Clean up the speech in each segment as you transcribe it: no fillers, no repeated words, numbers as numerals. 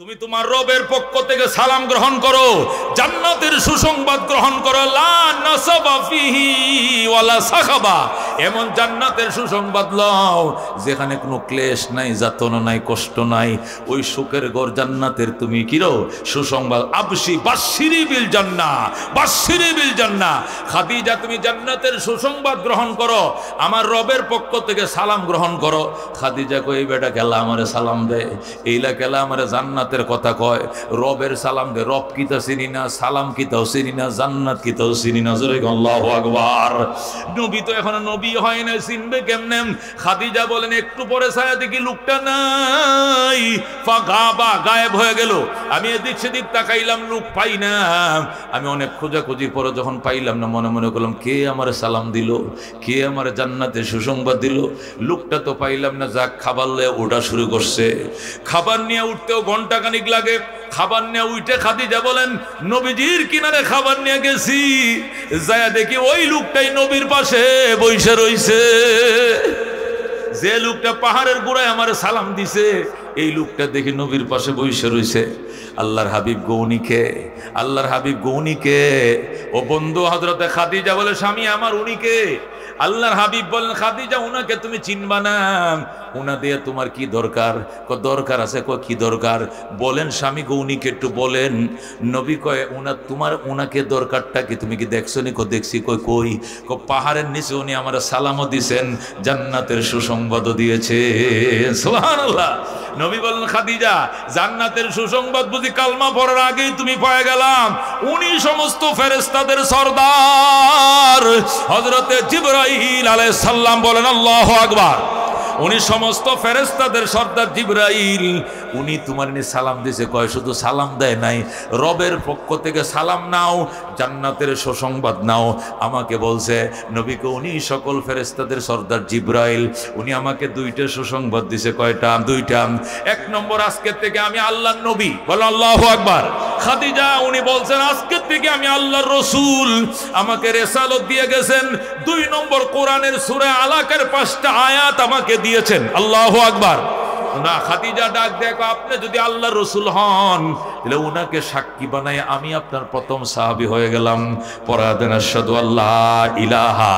তুমি তোমার রবের পক্ষ থেকে সালাম গ্রহণ করো, জান্নাতের সুসংবাদ গ্রহণ করো। লা নাসাবা ফিহি ওয়ালা সাখাবা, এমন জান্নাতের সুসংবাদ লও যেখানে কোনো ক্লেশ নাই, যাতনা নাই, কষ্ট নাই। ওই সুখের ঘর জান্নাতের তুমি কিরো সুসংবাদ। আবশি বাশশিরি বিল জান্নাহ, বাশশিরি বিল জান্নাহ। খাদিজা, তুমি জান্নাতের সুসংবাদ গ্রহণ করো, আমার রবের পক্ষ থেকে সালাম গ্রহণ করো। খাদিজা কই, এই বেটা কেলা আমারে সালাম দে, এইলা কেলা আমারে জান্নাত কথা কয়। রবের সালাম দে, রব কিতা চিনি না, সালাম কিতাও চিনি না, জান্নাত কিতাও চিনি না। জোরে আল্লাহু আকবার। নবী তো এখনো নবী হয় না, চিনবে কেমনে? খাদিজা বলেন, একটু পরে ছায়া দেখি লোকটা নাই, ফাগাবা, গায়েব হয়ে গেল। আমি এদিক সেদিক তাকাইলাম, লোক পাই না। আমি অনেক খোঁজাখুঁজির পরে যখন পাইলাম না, মনে মনে করলাম, কে আমার সালাম দিল, কে আমার জান্নাতের সুসংবাদ দিল? লোকটা তো পাইলাম না। যাক, খাবার নিয়ে ওঠা শুরু করছে। খাবার নিয়ে উঠতেও ঘন্টা খানিক লাগে। খাবার নিয়ে উঠে খাদিজা বলেন, নবীজির কিনারে খাবার নিয়ে গেছি, যায়া দেখি ওই লোকটাই নবীর পাশে বইসা রইছে। যে লোকটা পাহাড়ের গোড়ায় আমার সালাম দিছে, এই লোকটা দেখি নবীর পাশে বইসা রইছে। আল্লাহর হাবিব গৌনিকে, আল্লাহর হাবিব গৌনিকে। ও বন্ধু হযরতে খাদিজা বলে, স্বামী আমার উনিকে। আল্লাহর হাবিব বলেন, খাদিজা, উনাকে তুমি চিনবা না, উনা দিয়ে তোমার কি দরকার? দরকার আছে। কি দরকার বলেন স্বামী গৌনিকে একটু বলেন। নবী কয়, উনাকে দরকারটা কি, তুমি কি দেখছো নি? দেখছি। কই? পাহাড়ের নিচে উনি আমার সালামও দিছেন, জান্নাতের সুসংবাদও দিয়েছে। সুবহানাল্লাহ। নবী বলেন, খাদিজা, জান্নাতের সুসংবাদ বুঝি কালমা পড়ার আগেই তুমি পেয়ে গেলাম? উনি সমস্ত ফেরেশতাদের সরদার হযরতে জিবরাইল আলাইহিস সালাম। বলেন আল্লাহু আকবার। উনি সমস্ত ফেরেশতাদের সর্দার জিবরাইল। উনি তোমার নিয়ে সালাম দিছে। কয়, শুধু সালাম দেয় নাই, রবের পক্ষ থেকে সালাম নাও, জান্নাতের সুসংবাদ নাও। আমাকে বলছে নবীকে উনি সকল ফেরেশতাদের সর্দার জিবরাইল, উনি আমাকে দুইটা সুসংবাদ দিছে। কয়টা? দুইটা। এক নম্বর, আজকের থেকে আমি আল্লাহর নবী। বলো আল্লাহু আকবার। খাদিজা, উনি বলছেন আজকের থেকে আমি আল্লাহর রাসূল, আমাকে রিসালাত দিয়ে গেছেন। দুই নম্বর, কোরআনের সূরা আলাকের 5টা আয়াত আমাকে দিয়েছেন। আল্লাহু আকবার। না, খাদিজা ডাক দেখো, আপনি যদি আল্লাহর রাসূল হন, তাহলে উনাকে সাক্ষী বানায় আমি আপনার প্রথম সাহাবী হয়ে গেলাম। পরাদেন আশহাদু আল্লাহ ইলাহা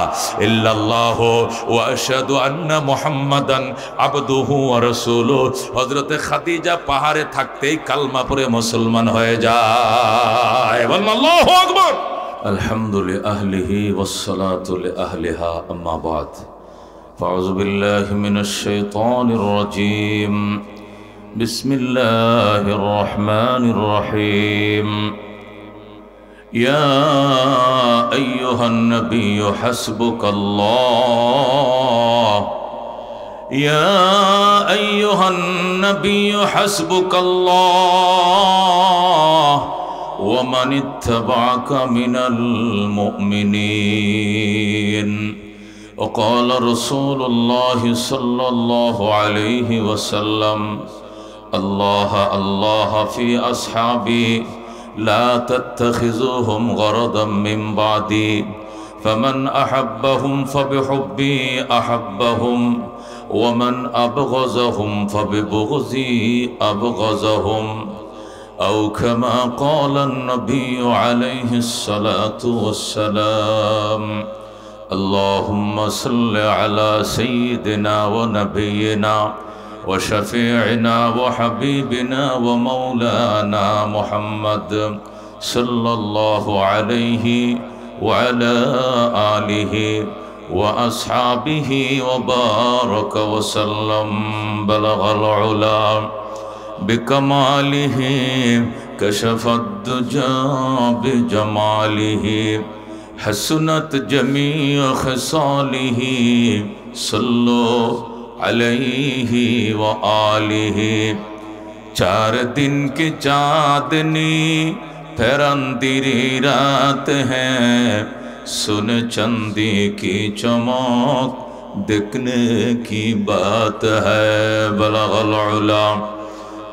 ইল্লাল্লাহু ওয়া আশহাদু আন্না মুহাম্মাদান আবদুহু ওয়া রাসূলুহু। হযরতে খাদিজা পাহাড়ে থাকতেই কালমা পড়ে মুসলমান হয়ে যায়। বলেন আল্লাহু আকবার। আলহামদুলিল্লাহি আহলিহি ওয়াস সালাতু লি আহলিহা, আম্মা বাদ। أعوذ بالله من الشيطان الرجيم. بسم الله الرحمن الرحيم. يا أيها النبي حسبك الله، يا أيها النبي حسبك الله ومن اتبعك من المؤمنين. وقال رسول الله صلى الله عليه وسلم: الله الله في أصحابي، لا تتخذوهم غرضا من بعدي، فمن أحبهم فبحبي أحبهم، ومن أبغضهم فببغضي أبغضهم، أو كما قال النبي عليه الصلاة والسلام. اللهم صل على سيدنا ونبينا وشفيعنا وحبيبنا ومولانا محمد صلى الله عليه وعلى آله وأصحابه وبارك وسلم. بلغ العلا بكماله، كشف الدجى بجماله، حسنت جميع خصاله، صلوا عليه وآله. 4 दिन की चाँदनी फिरंदीरी रात है, सुन चंदी की चमक देखने की बात है। बलगल उला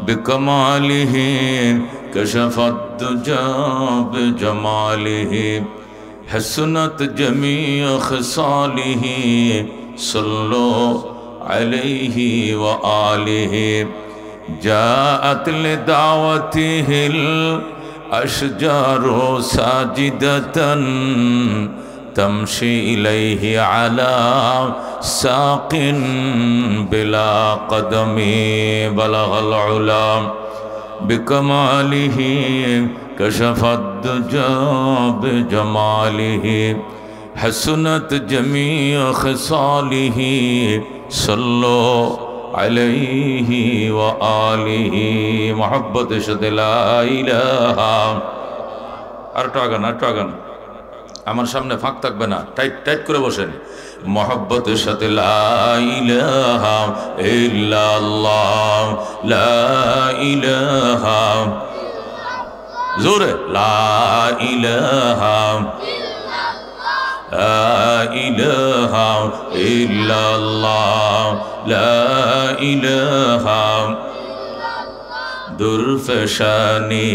बिकमालिही, कशफत दुजा बिजमालिही, हसनत जमीअ खसालिही, सल्लो अलैहि व आलिही। জাআত লিদাওয়াতিহিল আশজারু সাজিদাতান তমশি ইলাইহি আলা সাকিন বিলা কদমি বালাগাল উলাম বিকমালিহি কশফাদ দুজা বিজমালিহি হাসনাত জামিউ খিসালিহি সাল্লু আলাইহি ওয়া আলিহি মুহাব্বত সাথে লা ইলাহা। আর টাগান আমার সামনে ফাঁক থাকবে না, টাইট টাইট করে বসেন। মুহাব্বতের সাথে লা ইলাহা ইল্লাল্লাহ, লা ইলাহা, জোরে লা ইলাহা, লা ইলাহা ইল্লাল্লাহ, লা ইলাহা। दुर्फशानी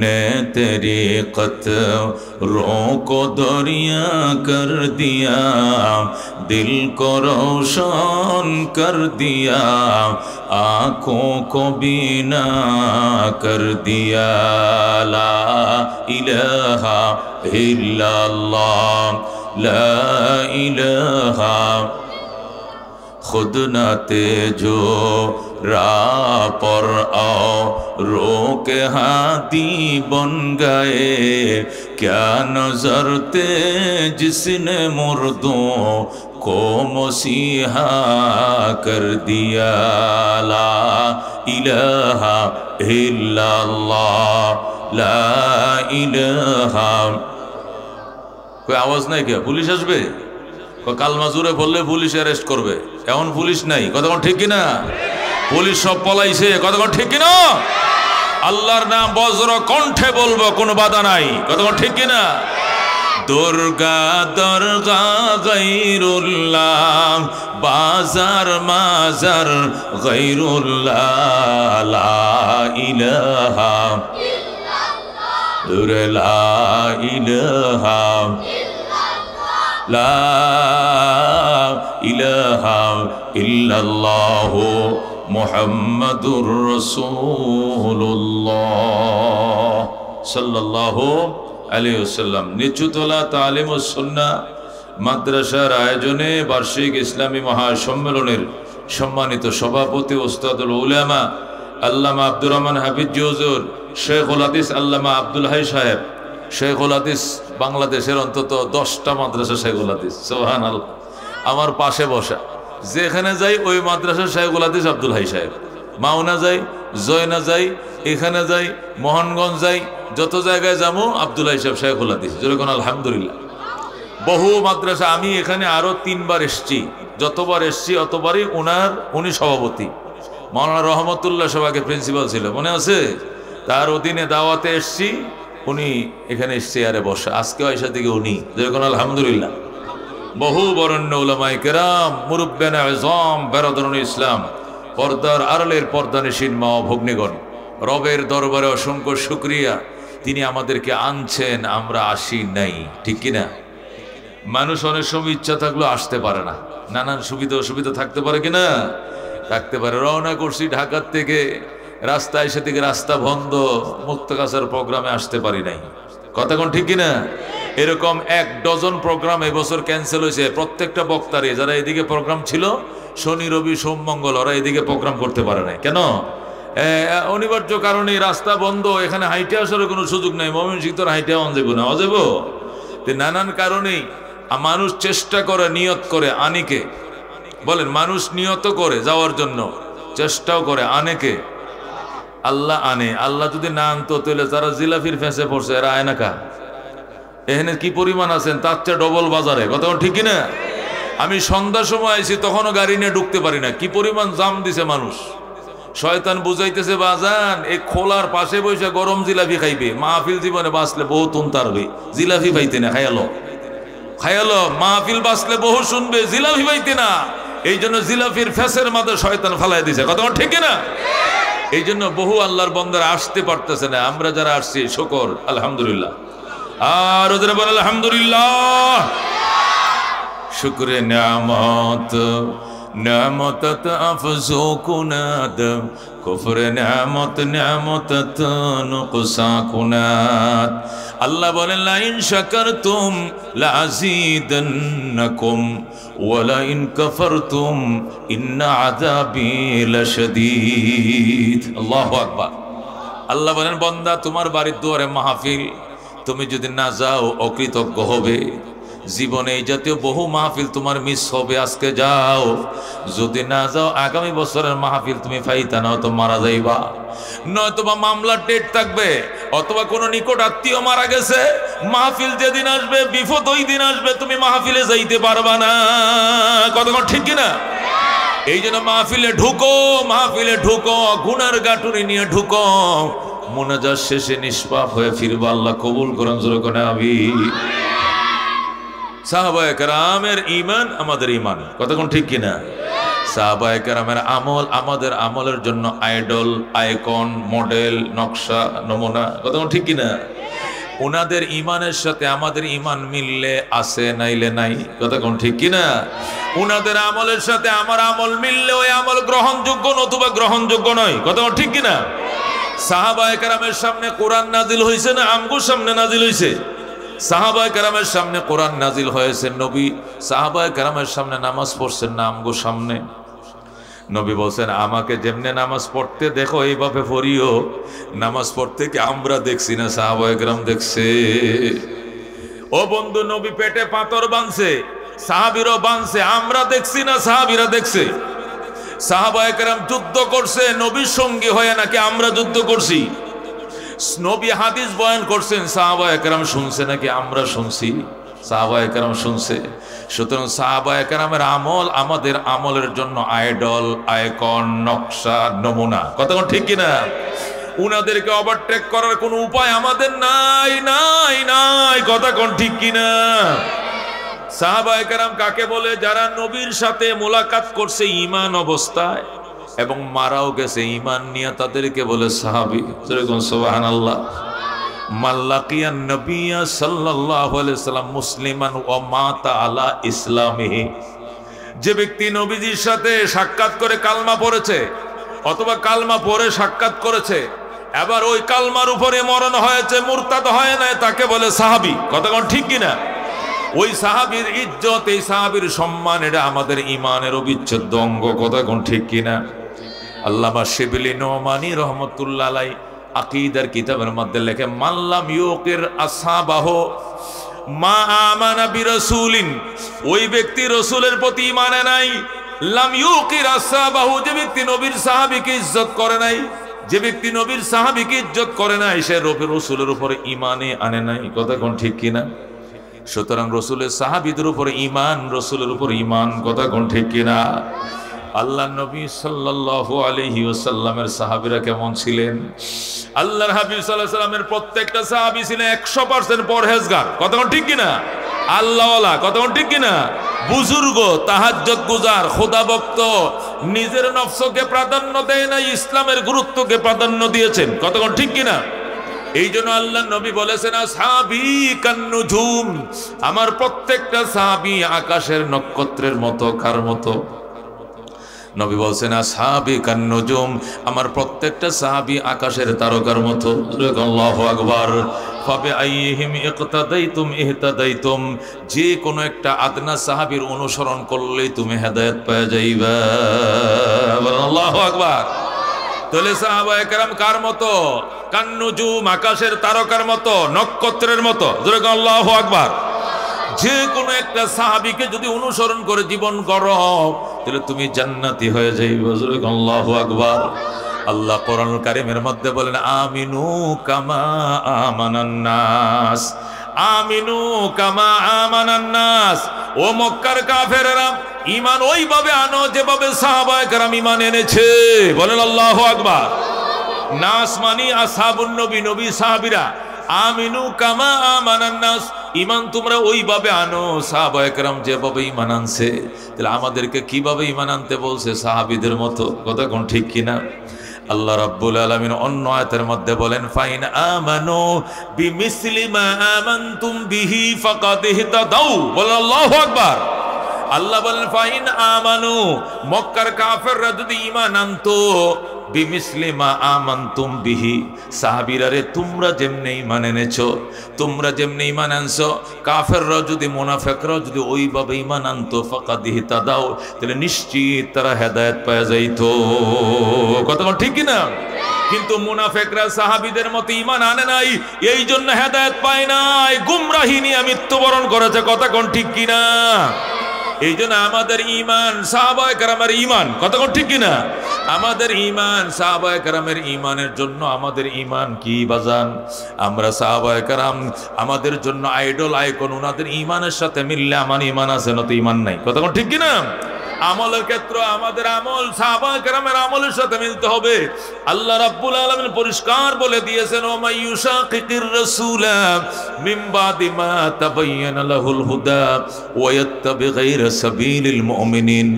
ने तेरी कतरों को दरिया कर दिया, दिल को रोशन कर दिया, आँखों को बीना कर दिया। ला इलाहा इल्लल्लाह, ला इलाहा। खुद न तेजो राह पर आओ रोके हाथी बन गए, क्या नजर थे जिसने मुर्दों को मसीहा कर दिया। ला इलाहा इल्लल्लाह, ला इलाहा। कोई आवाज नहीं क्या? पुलिस আসবে? কালমা জুড়ে বললে পুলিশ অ্যারেস্ট করবে, এমন পুলিশ নাই। কতক্ষণ ঠিক কিনা? পুলিশ সব পলাইছে। কতক্ষণ ঠিক কিনা? আল্লাহর নাম বজ্র কণ্ঠে বলবো, কোনো বাধা নাই। কতক্ষণ ঠিক কিনা? দুর্গা দরগা গায়রুল্লাহ, বাজার মাজার গায়রুল্লাহ, লা ইলাহা ইল্লাল্লাহ, লা ইলাহা লা ইলাহা ইল্লাল্লাহ মুহাম্মাদুর রাসূলুল্লাহ সাল্লাল্লাহু আলাইহি ওয়াসাল্লাম। নিচুতলা তালিম ও সুন্নাহ মাদ্রাসার আয়োজনে বার্ষিক ইসলামী মহাসম্মেলনের সম্মানিত সভাপতি ওস্তাদুল উলামা আল্লামা আব্দুর রহমান হাফিজ হুজুর, শেখুল হাদিস আল্লামা আব্দুল হাই সাহেব, শেখুল হাদিস বাংলাদেশের অন্তত 10টা মাদ্রাসা শেখুল হাদিস, সুবহানাল্লাহ। আমার পাশে বসা, যেখানে যাই ওই মাদ্রাসা শেখুল হাদিস আব্দুল হাই সাহেব। মাওনা যাই, জয়না যাই, এখানে যাই, মোহনগঞ্জ যাই, যত জায়গায় যাবো আব্দুল হাই সাহেব শেখুল হাদিস, যেরকম আলহামদুলিল্লাহ। বহু মাদ্রাসা, আমি এখানে আরো 3 বার এসছি, যতবার এসছি অতবারই উনি সভাপতি। মাওলানা রহমতুল্লাহ সবাইকে প্রিন্সিপাল ছিল, মনে আছে? তার অধীনে দাওয়াতে এসছি, উনি এখানে চেয়ারে বসা। আজকে আয়সা থেকে উনি, যেরকম আলহামদুলিল্লাহ। বহু বরেণ্য উলামায়ে কেরাম, মুরব্বিয়ানে আযম, বেরাদরুল ইসলাম, পর্দার আড়ালের পর্দানিশীন মা ও ভগ্নীগণ, রবের দরবারে অসংখ্য শুকরিয়া, তিনি আমাদেরকে আনছেন, আমরা আসি নাই। ঠিক কিনা? মানুষ অনেক সময় ইচ্ছা থাকলেও আসতে পারে না, নানান সুবিধা অসুবিধা থাকতে পারে কিনা? থাকতে পারে। রওনা করছি ঢাকার থেকে, রাস্তা এসে থেকে রাস্তা বন্ধ, মুক্তকাসার প্রোগ্রামে আসতে পারি নাই। কতক্ষণ ঠিক কিনা? এরকম 1 ডজন প্রোগ্রাম এবছর ক্যান্সেল হয়েছে। প্রত্যেকটা বক্তারে, যারা এদিকে প্রোগ্রাম ছিল শনি রবি সোম মঙ্গল, ওরা এদিকে প্রোগ্রাম করতে পারে নাই। কেন? অনিবার্য কারণে রাস্তা বন্ধ, এখানে হাইটে আসার কোনো সুযোগ নেই। ময়মনসিংহ তো হাইটে অঞ্জেব না, অজেব। নানান কারণেই মানুষ চেষ্টা করে, নিয়ত করে, আনিকে বলেন, মানুষ নিয়ত করে যাওয়ার জন্য, চেষ্টাও করে, আনেকে আল্লাহ আনে। আল্লাহ যদি না আনতো তাহলে যারা জিলাফির ফেঁসে পড়ছে এরা আয় না কা? এখানে কি পরিমাণ আছেন, তার চেয়ে ডবল বাজারে। কথা ঠিক কিনা? আমি সন্ধ্যার সময় আইছি, তখনও গাড়ি নিয়ে ঢুকতে পারি না, কি পরিমাণ জাম দিছে মানুষ। শয়তান বুঝাইতেছে, বাজান এই খোলার পাশে বসে গরম জিলাফি খাইবে, মাহফিল জীবনে বাঁচলে বহু তুনতারবে, জিলাফি পাইতে না, খায়ালো খায়ালো, মাহফিল বাঁচলে বহু শুনবে, জিলাফি পাইতে না। এই জন্য জিলাফির ফেসের মাঝে শয়তান ফালাই দিছে। কথা ঠিক না? এই জন্য বহু আল্লাহর বান্দারা আসতে পারতেছে না। আমরা যারা আসছি, শুকর আলহামদুলিল্লাহ। আর ওদের বল আলহামদুলিল্লাহ। শুকরে নিয়ামত নিয়ামতত আফজুকুনাদ কুফরে নিয়ামতত নুকসাকুনাত। আল্লাহ বলেন লা ইন শাকারতুম লাযীদান্নাকুম ওয়া লা ইন কাফারতুম ইন্না আযাবি লাশাদীদ। আল্লাহু আকবার। আল্লাহ বলেন বান্দা তোমার বাড়ির দুয়ারে মাহফিল, তুমি যদি না যাও অকৃতজ্ঞ হবে। জীবনে এই জাতীয় বহু মাহফিল তোমার মিস হবে, আজকে যাও। যদি না যাও আগামী বছরের মাহফিল তুমি ফাইতা নাও তো মারা যাইবা, নয়তোবা মামলার ডেট থাকবে, অথবা কোনো নিকট আত্মীয় মারা গেছে। মাহফিল যেদিন আসবে, বিপদ ওই দিন আসবে, তুমি মাহফিলে যাইতে পারবা না। কতক্ষণ ঠিক কিনা? এই জন্য মাহফিলে ঢুকো, মাহফিলে ঢুকো, গুনার গাটুরি নিয়ে ঢুকো, মুনাজাত শেষে নিষ্পাপ হয়ে ফিরবা। আল্লাহ কবুল করেন, জোরে করে আমিন। সাহাবায়ে কেরামের ঈমান আমাদের ঈমান, কতক্ষণ ঠিক কিনা? সাহাবায়ে কেরামের আমল আমাদের আমলের জন্য আইডল, আইকন, মডেল, নকশা, নমুনা, কতক্ষণ ঠিক কিনা? ওনাদের ঈমানের সাথে আমাদের ঈমান মিললে আছে, নাইলে নাই, কতক্ষণ ঠিক কিনা? ওনাদের আমলের সাথে আমার আমল মিললে ওই আমল গ্রহণযোগ্য, নতুবা গ্রহণযোগ্য নয়, কতক্ষণ ঠিক কিনা? সাহাবায়ে কেরামের সামনে কোরআন নাজিল হয়েছে না আমগুর সামনে নাজিল হয়েছে? সাহাবায়ে কেরামের সামনে কোরআন নাজিল হয়েছে, নবী সাহাবায়ে কেরামের সামনে নামাজ পড়ছেন না আমগো সামনে? নবী বলছেন আমাকে যেমনে নামাজ পড়তে দেখো এইভাবে পড়িও। নামাজ পড়তে কি আমরা দেখছি না সাহাবায়ে কেরাম দেখছে? ও বন্ধু, নবী পেটে পাথর বাঁধছে, সাহাবীরও বাঁধছে, আমরা দেখছি না সাহাবীরা দেখছে? সাহাবায়ে কেরাম যুদ্ধ করছে নবীর সঙ্গী হয়ে নাকি আমরা যুদ্ধ করছি? নবী হাদিস বয়ান করছেন, সাহাবায়ে কেরাম শুনছে নাকি আমরা শুনছি? সাহাবায়ে কেরাম শুনছে। সুতরাং সাহাবায়ে কেরামের আমল আমাদের আমলের জন্য আইডল, আইকন, নকশা, নমুনা, কতক্ষণ ঠিক কিনা? উনাদেরকে ওভারটেক করার কোনো উপায় আমাদের নাই, নাই, নাই, কতক্ষণ ঠিক কিনা? সাহাবায়ে কেরাম কাকে বলে? যারা নবীর সাথে মোলাকাত করছে ঈমান অবস্থায় এবং মারাও গেছে ঈমান নিয়ে, তাদেরকে বলে সাহাবী। সুবহানাল্লাহ। মাল্লাকিয়ান নবিয়্য সাল্লাল্লাহু আলাইহি ওয়াসাল্লাম মুসলিমান ওয়া মাতা আলা ইসলামিহি। যে ব্যক্তি নবীজির সাথে সাক্ষাৎ করে কালমা পড়েছে, অথবা কালমা পড়ে সাক্ষাৎ করেছে, এবার ওই কালমার উপরে মরণ হয়েছে, মুরতাদ হয় না, তাকে বলে সাহাবী, কতক্ষণ ঠিক কিনা? ওই সাহাবীর ইজ্জত, এই সাহাবীর সম্মান, এটা আমাদের ঈমানের অবিচ্ছেদ্য অঙ্গ, কতক্ষণ ঠিক কিনা? আল্লামা শিবলি নোমানী রহমতুল্লাহ আলাইহি আকীদার কিতাবের মধ্যে লেখে মাল্লাম ইউকির আসহাবাহু মা আমানা বিরাসূলিন। ওই ব্যক্তি রাসূলের প্রতি ঈমান আনে নাই। লাম ইউকির আসহাবাহু, যে ব্যক্তি নবীর সাহাবীকে ইজ্জত করে নাই, যে ব্যক্তি নবীর সাহাবীকে ইজ্জত করে নাই, সে রাসূলের উপরে ঈমানে আনে নাই, কতক্ষণ ঠিক কিনা? সুতরাং রাসূলের সাহাবীদের উপরে ঈমান, রাসূলের উপর ঈমান, কতক্ষণ ঠিক কিনা? আল্লাহ নবী সাল্লাল্লাহু আলাইহি ওয়াসাল্লামের সাহাবীরা কেমন ছিলেন? আল্লাহর হাবিব সাল্লাল্লাহু আলাইহি ওয়াসাল্লামের প্রত্যেকটা সাহাবী ছিলেন 100% পরহেজগার, কতক্ষণ ঠিক কিনা? আল্লাহওয়ালা, কতক্ষণ ঠিক কিনা? বুজুর্গ, তাহাজ্জুদ গুজার, খোদা ভক্ত, নিজের নফসকে প্রাধান্য দেয় না, ইসলামের গুরুত্বকে প্রাধান্য দিয়েছেন, কতক্ষণ ঠিক কিনা? এই জন্য আল্লাহ নবী বলেছেন আসহাবী কান্নুজুম, আমার প্রত্যেকটা সাহাবী আকাশের নক্ষত্রের মতো। কার মতো? নবী বলছেন আসহাবী কান্নুজুম, আমার প্রত্যেকটা সাহাবী আকাশের তারকার মতো। আল্লাহু আকবার। ফাবে আইহিম ইকতাদাইতুম ইহতাদাইতুম, যে কোনো একটা আদনা সাহাবীর অনুসরণ করলেই তুমি হেদায়েত পেয়ে যাইবা। আল্লাহু আকবার। তাহলে সাহাবায়ে কেরাম কার মতো? কান্নুজুম, আকাশের তারকার মতো, নক্ষত্রের মতো। আল্লাহু আকবার। যে কোনো একটা সাহাবীকে যদি অনুসরণ করে জীবন করো, তাহলে তুমি জান্নাতি হয়ে যাইবে। আল্লাহু আকবার। আল্লাহ কোরআনুল কারীমের মধ্যে বলেন আমিনু কামা আমানান নাস, আমিনু কামা আমানান নাস। ও মক্কার কাফেররা, ঈমান ওইভাবে আনো যেভাবে সাহাবায়ে কেরাম ঈমান এনেছে। বলেন আল্লাহু আকবার। নাস মানি আসহাবুন নবী, নবী সাহাবীরা। আমিনু কামা আমানান নাস, ঈমান তোমরা ওইভাবে আনো সাহাবায়ে কেরাম যেভাবে ঈমান আনছে। তাহলে আমাদেরকে কিভাবে ঈমান আনতে বলছে? সাহাবীদের মতো, কতক্ষণ ঠিক কিনা? আল্লাহ রাব্বুল আলামিন অন্য আয়াতের মধ্যে বলেন ফাইন আমানু বিমিসলি মা আমানতুম বিহি ফাকাদ ইহতাদাউ। বলেন আল্লাহু আকবার। আল্লাহ বলেন ফাইন আমানু, মক্কার কাফেররা যদি ঈমান আনতো বিমিসলিমা আমানতুম বিহি, সাহাবীরা রে তোমরা যেমনি ঈমান এনেছো, তোমরা যেমনি ঈমান আনছো, কাফেররা যদি মুনাফিকরা যদি ওইভাবে ঈমান আনতো ফাকাদ ইহতাদাও, তাহলে নিশ্চিত তারা হেদায়েত পেয়ে যাইতো। কথা ঠিক কি না? কিন্তু মুনাফিকরা সাহাবীদের মতো ঈমান আনে নাই, এই জন্য হেদায়েত পায় নাই, গুমরাহি নিয়ে মৃত্যুবরণ করেছে। কথা কোন ঠিক কি না? এই জন্য আমাদের ঈমান সাহাবায়ে কেরামের ঈমান, কথা কোন ঠিক কি না? আমাদের ঈমান সাহাবায়ে কেরামের ঈমানের জন্য আমাদের ঈমান কি বাজান? আমরা সাহাবায়ে কেরাম আমাদের জন্য আইডল আইকন, ওনাদের ঈমানের সাথে মিললে আমার ঈমান আছে, না তো ঈমান নাই। কথা কোন ঠিক কি না? আমলের ক্ষেত্রে আমাদের আমল সাহাবায়ে কেরামের আমলের সাথে মিলতে হবে। আল্লাহ রাব্বুল আলামিন পরিষ্কার বলে দিয়েছেন, ও মাইয়ুশাকিকির রাসূলা মিন বাদি মা তাবায়্যানা লাহুল হুদা ওয়া ইয়াত্তাবি গায়রা সাবিলিল মুমিনিন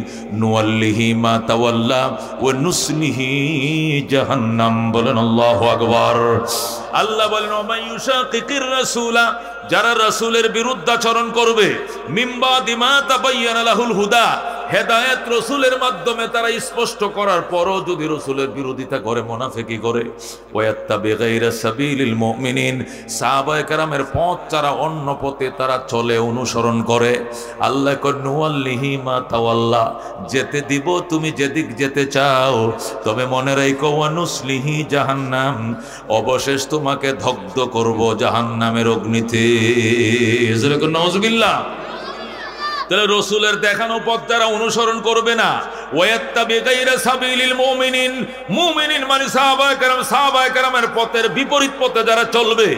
নুওয়াল্লিহি মা তাওয়াল্লা ওয়া নুসলিহি জাহান্নাম। বলেন আল্লাহু আকবার। আল্লাহ বলেন, ও মাইয়ুশাকিকির রাসূলা, যারা রাসূলের বিরুদ্ধাচরণ করবে, মিন বাদি মা তাবায়্যানা লাহুল হুদা, হেদায়েত রসুলের মাধ্যমে তারা স্পষ্ট করার পরও যদি রসুলের বিরোধিতা করে, মুনাফিকি করে, ওয়াত্তাবি গায়রা সাবিলিল মুমিনিন, সাহাবায়ে কেরামের পথ ছাড়া অন্য পথে তারা চলে, অনুসরণ করে, আল্লাহ কয় নুওয়াল্লিহি মা তাওয়াল্লা, যেতে দিব তুমি যেদিক যেতে চাও, তবে মনে রাখো ওয়া নুসলিহি জাহান্নাম, অবশেষ তোমাকে দগ্ধ করব জাহান্নামের অগ্নিতে। নাউযুবিল্লাহ। তাহলে রসুলের দেখানো পথ যারা অনুসরণ করবে না, ওয়াত্তাবি গায়রা সাবিলিল মুমিনিন, মুমিনিন মানে সাহাবায়ে কেরাম, সাহাবায়ে কেরামের পথের বিপরীত পথে যারা চলবে,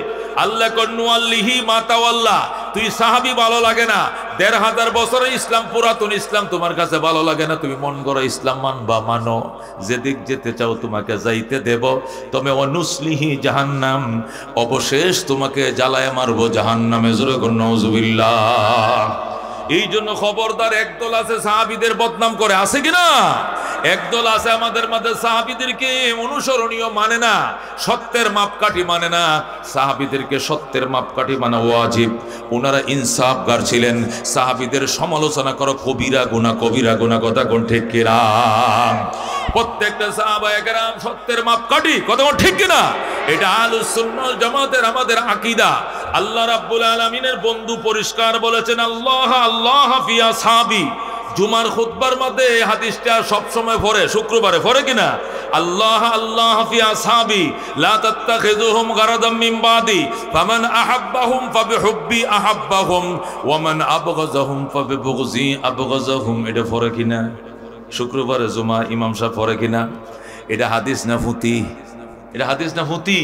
আল্লাহ কন্নুআল্লিহি মা তাওয়াল্লা, তুই সাহাবী ভালো লাগে না, ১৫০০ বছরের ইসলাম, পুরাতন ইসলাম তোমার কাছে ভালো লাগে না, তুমি মন গড়া ইসলাম মানবা, মানো, যেদিক যেতে চাও তোমাকে যাইতে দেব, তবে অনুসলিহি জাহান্নাম, অবশেষ তোমাকে জ্বালায় মারবো জাহান্নামে। জোরে কোন নাউযুবিল্লাহ। এই জন্য খবরদার, একদল আছে সাহাবীদের বদনাম করে, আছে কিনা? একদল আছে আমাদের মাঝে সাহাবীদেরকে অনুসরণীয় মানে না, সত্যের মাপকাঠি মানে না। সাহাবীদেরকে সত্যের মাপকাঠি মানা ওয়াজিব। ওনারা ইনসাফগার ছিলেন। সাহাবীদের সমালোচনা করো কবিরা গুনাহ, কবিরা গুনাহ। কথা কোন ঠিক কিনা? প্রত্যেকটা সাহাবায়ে কেরাম সত্যের মাপকাঠি। কথা কোন ঠিক কিনা? এটা আহলুস সুন্নাহ ওয়াল জামাতের আমাদের আকীদা। আল্লাহ রাব্বুল আলামিনের বন্ধু পরিষ্কার বলেছেন, আল্লাহ আল্লাহ ফি আসহাবি। জুমার খুতবার মধ্যে এই হাদিসটা সব সময় পড়ে, শুক্রবারে পড়ে কিনা? আল্লাহ আল্লাহ ফি আসহাবি লা তাত্তাখিযুহুম গারাদাম মিন বাদি ফামান আহাব্বাহুম ফাবিহুব্বি আহাব্বাহুম ওয়া মান আবগাযাহুম ফাবিবুগযি আবগাযাহুম। এটা পড়ে কিনা? শুক্রবারে জুমা ইমাম সাহেব পড়ে কিনা? এটা হাদিস না ফুতি? এটা হাদিস না ফুতি?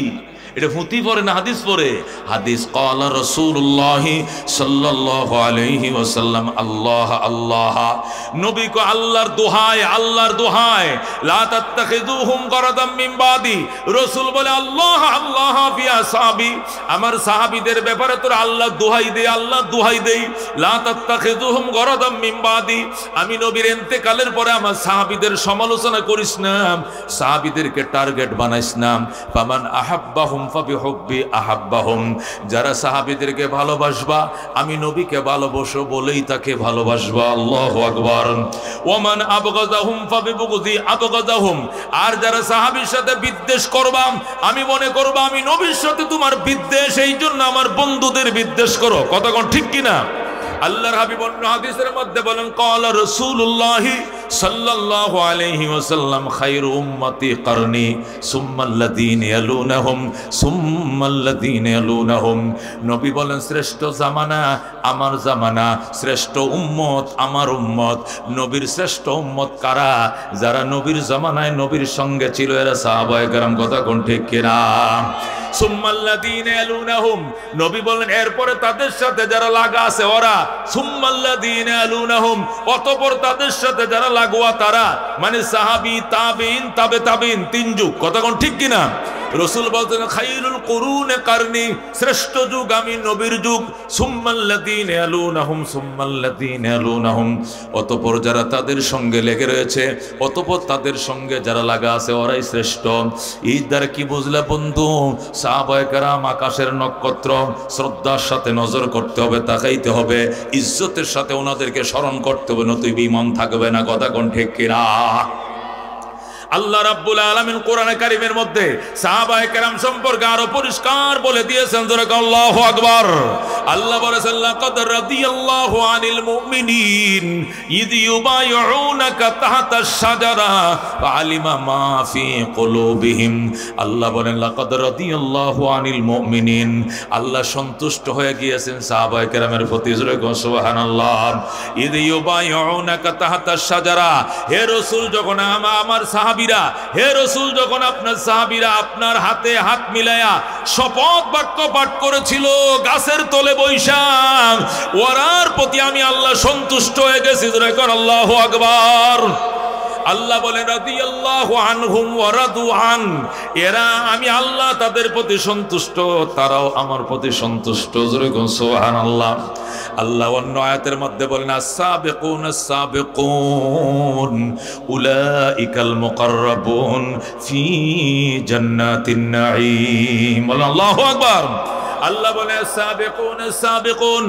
এটা ফুতি পড়ে না হাদিস পড়ে? হাদিস। ক্বালা রাসূলুল্লাহ সাল্লাল্লাহু আলাইহি ওয়াসাল্লাম, আল্লাহ আল্লাহ, নবী কো আল্লাহর দোহাই, আল্লাহর দোহাই, লা তাত্তাখিযুহুম গারাদাম মিন বাদি। রাসূল বলে, আল্লাহ আল্লাহ ফি আসহাবি, আমার সাহাবীদের ব্যাপারে তোর আল্লাহ দোহাই দে, আল্লাহ দোহাই দেই। লা তাত্তাখিযুহুম গারাদাম মিন বাদি, আমি নবীর ইন্তেকালের পরে আমার সাহাবীদের সমালোচনা করিস না, সাহাবীদেরকে টার্গেট বানাইস না। ফামান আহাব্বাহুম ফাবিহুব্বি আহাব্বাহুম, যারা সাহাবীদেরকে ভালোবাসবা, আমি নবীকে ভালোবাসো বলেই তাকে ভালোবাসবা। আল্লাহু আকবার। ওয়ামান আবগাযাহুম ফাবিবুগযি আবগাযাহুম, আর যারা সাহাবীর সাথে বিদ্বেষ করবা, আমি মনে করব আমি নবীর সাথে তোমার বিদ্বেষ, এই জন্য আমার বন্ধুদের বিদ্বেষ করো। কথা কোন ঠিক কিনা? আল্লাহর হাবিব অন্য হাদিসের মধ্যে বলেন, ক্বালা রাসূলুল্লাহ সাল্লাল্লাহু আলাইহি ওয়াসাল্লাম, খায়রু উম্মতি করনি সুম্মাল্লাযীনা ইয়ালুনাহুম সুম্মাল্লাযীনা ইয়ালুনাহুম। নবী বলেন, শ্রেষ্ঠ জামানা আমার জামানা, শ্রেষ্ঠ উম্মত আমার উম্মত। নবীর শ্রেষ্ঠ উম্মত কারা? যারা নবীর জামানায় নবীর সঙ্গে ছিল, এরা সাহাবায়ে কেরাম। কথা কোন ঠিক কিনা? সুম্মাল্লাযীনা ইয়ালুনাহুম, নবী বলেন এরপরে তাদের সাথে যারা লাগা আছে ওরা। সুম্মাল্লাযীনা ইয়ালুনাহুম, অতঃপর তাদের সাথে যারা লাগোয়া তারা, মানে সাহাবী, তাবেঈন, তাবে তাবেঈন, তিন যুগ। কথা কোন ঠিক কিনা? রাসূল বলতেন খায়রুল কুরুনে কারনি, শ্রেষ্ঠ যুগ আমি নবীর যুগ, সুম্মাল্লাযীনা ইয়ালুনাহুম সুম্মাল্লাযীনা ইয়ালুনাহুম, অতঃপর যারা তাদের সঙ্গে লেগে রয়েছে, অতঃপর তাদের সঙ্গে যারা লাগা আছে ওরাই শ্রেষ্ঠ। এই দ্বারা কি বুঝলা বন্ধু? সাহাবায়ে কেরাম আকাশের নক্ষত্র, শ্রদ্ধার সাথে নজর করতে হবে, তাকাইতে হবে, ইজ্জতের সাথে ওনাদেরকে স্মরণ করতে হবে, নতুবা ঈমান থাকবে না। কথা কোন ঠিক কিনা? আল্লাহ রাব্বুল আলামিন কোরআনে কারীমের মধ্যে সাহাবায়ে কেরাম সম্পর্কে আরো পরিষ্কার বলে দিয়েছেন, জোরে আল্লাহু আকবার। আল্লাহ বলেছেন লাকাদ রাদিয়াল্লাহু আনিল মুমিনিন ইয ইউবাইউনাকা তাহতাশ শাজারা ফাআলিমা মা ফি কুলুবিহিম। আল্লাহ বলেন লাকাদ রাদিয়াল্লাহু আনিল মুমিনিন, আল্লাহ সন্তুষ্ট হয়ে গিয়েছেন সাহাবায়ে কেরামের প্রতি, জোরে সুবহানাল্লাহ। ইয ইউবাইউনাকা তাহতাশ শাজারা, হে রাসূল যখন আমার সাহাবী, হে রাসূল যখন আপনার সাহাবীরা আপনার হাতে হাত মিলায়া শপথ বাক্য পাঠ করেছিল গাছের তলে বৈশা, ওরার প্রতি আমি আল্লাহ সন্তুষ্ট হয়ে গেছি। আল্লাহু আকবার। আল্লাহ বলেন রাদিয়াল্লাহু আনহুম ওয়া রাদু আন, এরা আমি আল্লাহ তাদের প্রতি সন্তুষ্ট, তারাও আমার প্রতি সন্তুষ্ট। জোরে কোন সুবহানাল্লাহ। আল্লাহ অন্য আয়াতের মধ্যে বলেন আস-সাবিকুন আস-সাবিকুন উলাইকাল মুকাররাবুন ফি জান্নাতিন নাঈম। বলেন আল্লাহু আকবার। আল্লাহ বলে সাবিকুন সাবিকুন,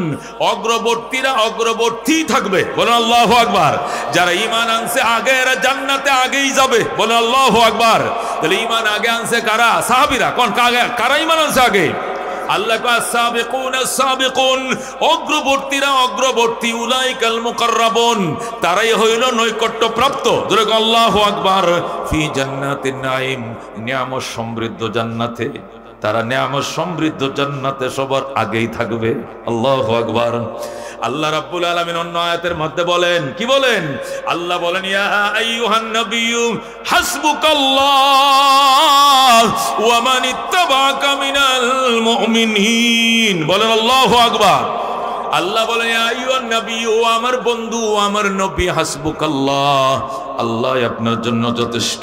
অগ্রবর্তীরা অগ্রবর্তী থাকবে। বলেন আল্লাহু আকবার। যারা ঈমান আনছে আগে, এরা জান্নাতে আগেই যাবে। বলেন আল্লাহু আকবার। তাহলে ঈমান আগে আনছে কারা? সাহাবীরা। কোন কারা ঈমান আনছে আগে? আল্লাহ কয় সাবিকুন সাবিকুন, অগ্রবর্তীরা অগ্রবর্তী, উলাইকাল মুকাররাবুন, তারাই হইল নৈকট্য প্রাপ্ত। জোরে আল্লাহু আকবার। ফি জান্নাতিন নাঈম, নিয়ামত সমৃদ্ধ জান্নাতে, তারা নিয়ামত সমৃদ্ধ জান্নাতে সবার আগেই থাকবে। আল্লাহু আকবার। আল্লাহ রাব্বুল আলামিন অন্য আয়াতের মধ্যে বলেন, কি বলেন? আল্লাহ বলেন ইয়া আইয়ুহান নাবিয়্যু হাসবুকাল্লাহ ওয়া মান ইত্তাবাআকা মিনাল মুমিনিন। বলেন আল্লাহু আকবার। আল্লাহ বলেন ইয়া আইয়ুহান নাবিয়্যু, আমার বন্ধু আমার নবী, হাসবুকাল্লাহ, আল্লাহ আপনার জন্য যথেষ্ট।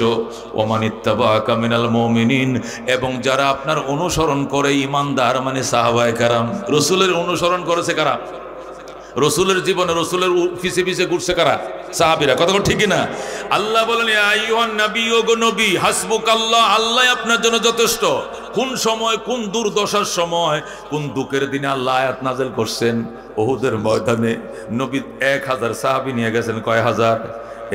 ওয়া মান ইত্তাবাআকা মিনাল মুমিনিন, এবং যারা আপনার অনুসরণ করে ঈমানদার, মানে সাহাবায়ে কেরাম। রাসূলের অনুসরণ করেছে কারা? রসুলের জীবনে রসুলের পিছে পিছে ঘুরছে কারা? সাহাবীরা। কথা ঠিক না? আল্লাহ বলেন ইয়া আইয়ুহান নবী, ওগো নবী, হাসবুকাল্লাহ, আল্লাহ আপনার জন্য যথেষ্ট। কোন সময়, কোন দুর্দশার সময়, কোন দুঃখের দিনে আল্লাহ আয়াত নাযিল করছেন? উহুদের ময়দানে নবী 1000 সাহাবী নিয়ে গেছেন। কয় হাজার?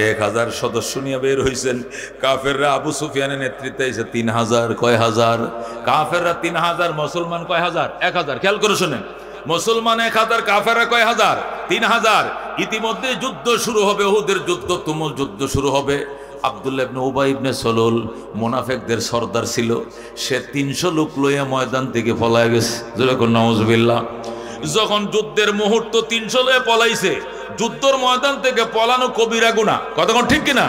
1000 সদস্য নিয়ে বের হয়েছেন। কাফেররা আবু সুফিয়ানের নেতৃত্বে এসে 3000। কয় হাজার? কাফেররা 3000, মুসলমান কয় হাজার? 1000। খেয়াল করে শুনেন, মুসলমান 1000, কাফেররা কয় হাজার? 3000। ইতিমধ্যে যুদ্ধ শুরু হবে, উহুদের যুদ্ধ, তুমুল যুদ্ধ শুরু হবে। আব্দুল্লাহ ইবনে উবাই ইবনে সলুল মুনাফিকদের সর্দার ছিল, সে 300 লোক লইয়া ময়দান থেকে পলায় গেছে। যেরকম নাউজুবিল্লাহ। যখন যুদ্ধের মুহূর্ত 300 লয়ে পলাইছে, যুদ্ধের ময়দান থেকে পলানো কবিরা গুনাহ। কতক্ষণ ঠিক কিনা?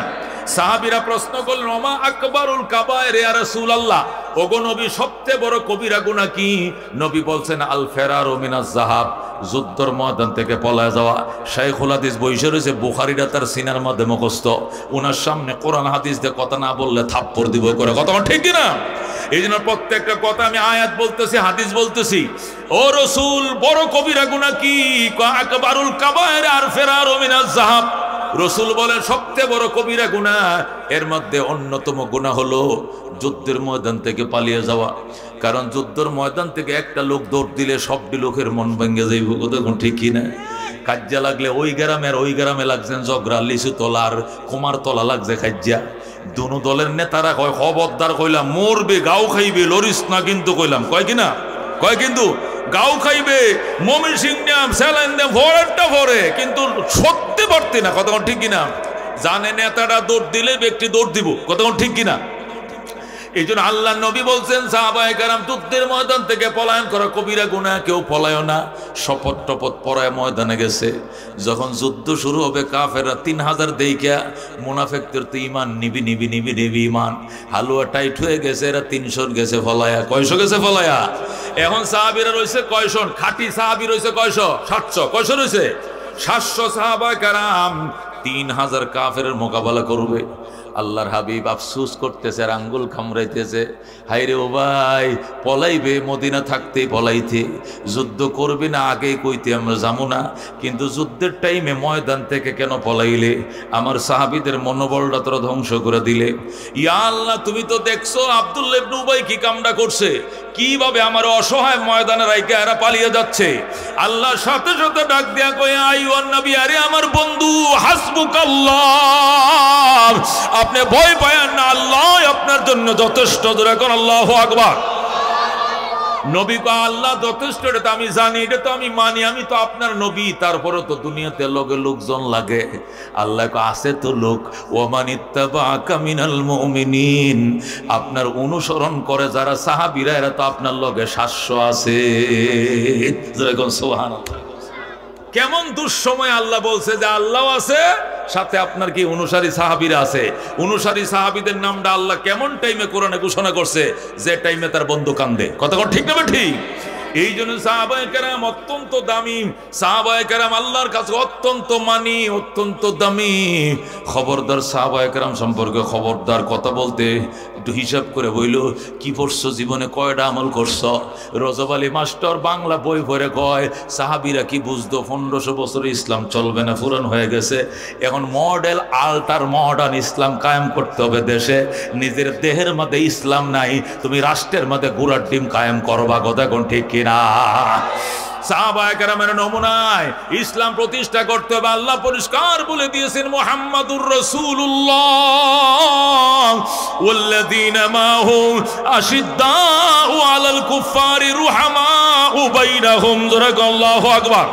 সাহাবীরা প্রশ্ন করলেন ওমা আকবারুল কাবায়ের ইয়া রাসূলুল্লাহ, ওগো নবী সবচেয়ে বড় কবিরা গুনাহ কি? নবী বলছেন আল ফেরারু মিনাজ যাহাব, যুদ্ধের ময়দান থেকে পলায় যাওয়া। শাইখুল হাদিস বইসে রয়েছে, বুখারীরা তার সিনার মধ্যে মুখস্থ। ওনার সামনে কোরআন হাদিস দিয়ে কথা না বললে থাপ্পড় দিব করে। কথা ঠিক কিনা? এই জন্য প্রত্যেকটা কথা আমি আয়াত বলতেছি, হাদিস বলতেছি। ও রাসূল, বড় কবিরা গুনাহ কি? আকবারুল কাবায়ের আর ফেরারু মিনাজ যাহাব। রসুল বলেন সবচেয়ে বড় কবিরা গুনাহ, এর মধ্যে অন্যতম গুনাহ হলো যুদ্ধের ময়দান থেকে পালিয়ে যাওয়া। কারণ যুদ্ধের ময়দান থেকে একটা লোক দৌড় দিলে সবটি লোকের মন ভেঙে যাইব। দেখুন ঠিক কিনা? কাজ্জা লাগলে ওই গ্রামের ওই গ্রামে লাগছেন ঝগড়া, লিচু তলা আর কুমার তলা লাগছে কাজ্জা। দুনো দলের নেতারা কয় খবরদার, কইলাম মরবে, গাও খাইবে, লরিস না কিন্তু। কইলাম কয় কিনা? কয় কিন্তু গাও খাইবে, মমিন সিং নাম স্যালাইন নাম ভরেরটা ভরে, কিন্তু সত্যি পারতে না। কতক্ষণ ঠিক কিনা? জানে নেতাটা দৌড় দিলে ব্যক্তি দৌড় দিব। কতক্ষণ ঠিক কিনা? এই জন্য আল্লাহ নবী বলছেন সাহাবায়ে কেরাম যুদ্ধের ময়দান থেকে পলায়ন করা কবিরা গুনাহ, কেউ পলায় না। শপথ টপথ পরায় ময়দানে গেছে। যখন যুদ্ধ শুরু হবে, কাফেররা 3000 দেইকা, মুনাফিকদের তো ঈমান নিবি নিবি নিবি নিবি ঈমান হালুয়া টাইট হয়ে গেছে। এরা 300 গেছে ফলায়া। কয়শো গেছে ফলায়া? এখন সাহাবীরা রয়েছে কয়শো? খাঁটি সাহাবী রয়েছে কয়শো? 700। কয়শো রয়েছে? 700 সাহাবায়ে কেরাম 3000 কাফেরের মোকাবেলা করবে। আল্লাহর হাবিব আফসুস করতেছে আর আঙ্গুল কামড়াইতেছে, হাইরে ও ভাই পলাইবে, মদিনা থাকতেই পলাইতে, যুদ্ধ করবে না আগেই কইতে আমরা যাবো না, কিন্তু যুদ্ধের টাইমে ময়দান থেকে কেন পলাইলে? আমার সাহাবীদের মনোবলটা তোরা ধ্বংস করে দিলে। ইয়া আল্লাহ, তুমি তো দেখছো আব্দুল্লাহ ইবনে উবাই কি কামটা করছে, কিভাবে আমার অসহায় ময়দানে রাইখা এরা পালিয়ে যাচ্ছে। আল্লাহ সাথে সাথে ডাক দিয়া কয়, আইয়ুহান নবী, আরে আমার বন্ধু, হাসবুকাল্লাহ, আপনি ভয় পায়েন না, আল্লাহ আপনার জন্য যথেষ্ট। জোরে কোন আল্লাহু আকবার। নবী কয়, আল্লাহ যথেষ্ট, এটা তো আমি জানি, এটা তো আমি মানি, আমি তো আপনার নবী, তারপরে তো দুনিয়াতে লগে লোকজন লাগে। আল্লাহ কয়, আছে তো লোক, ওমান ইত্তাবাআকা মিনাল মুমিনিন, আপনার অনুসরণ করে যারা সাহাবীরা, এরা তো আপনার লগে 700 আছে। যেরকম সুবহানাল্লাহ। কেমন দুঃসময় আল্লাহ বলছে যে আল্লাহ আছে, সাথে আপনার কি অনুসারী সাহাবীরা আছে। অনুসারী সাহাবীদের নামটা আল্লাহ কেমন টাইমে কোরআনে ঘোষণা করছে, যে টাইমে তার বন্ধু কান্দে। কথা ঠিক না ঠিক? এই জন্য সাহাবায়ে কেরাম অত্যন্ত দামি, সাহাবায়ে কেরাম আল্লাহর কাছে অত্যন্ত মানি, অত্যন্ত দামি। খবরদার সাহাবায়ে কেরাম সম্পর্কে খবরদার কথা বলতে একটু হিসাব করে বইল, কি পড়ছো জীবনে, কয়টা আমল করছো। রজব আলী মাস্টার বাংলা বই পড়ে কয়, সাহাবীরা কি বুঝতো 1500 বছরে ইসলাম চলবে না, পুরান হয়ে গেছে, এখন মডেল আল্টার মডার্ন ইসলাম কায়েম করতে হবে দেশে। নিজের দেহের মধ্যে ইসলাম নাই, তুমি রাষ্ট্রের মধ্যে ঘোড়ার ডিম কায়েম করবা। কথা কোন ঠিক কিনা? সাহাবায়ে কেরামের নমুনায় ইসলাম প্রতিষ্ঠা করতে হবে। আল্লাহ পরিষ্কার বলে দিয়েছেন, মুহাম্মাদুর রাসূলুল্লাহ ওয়াল্লাযীনা মাহু আশিদ্দাউ আলাল কুফারি রুহামাউ বাইনাহুম। আল্লাহু আকবার।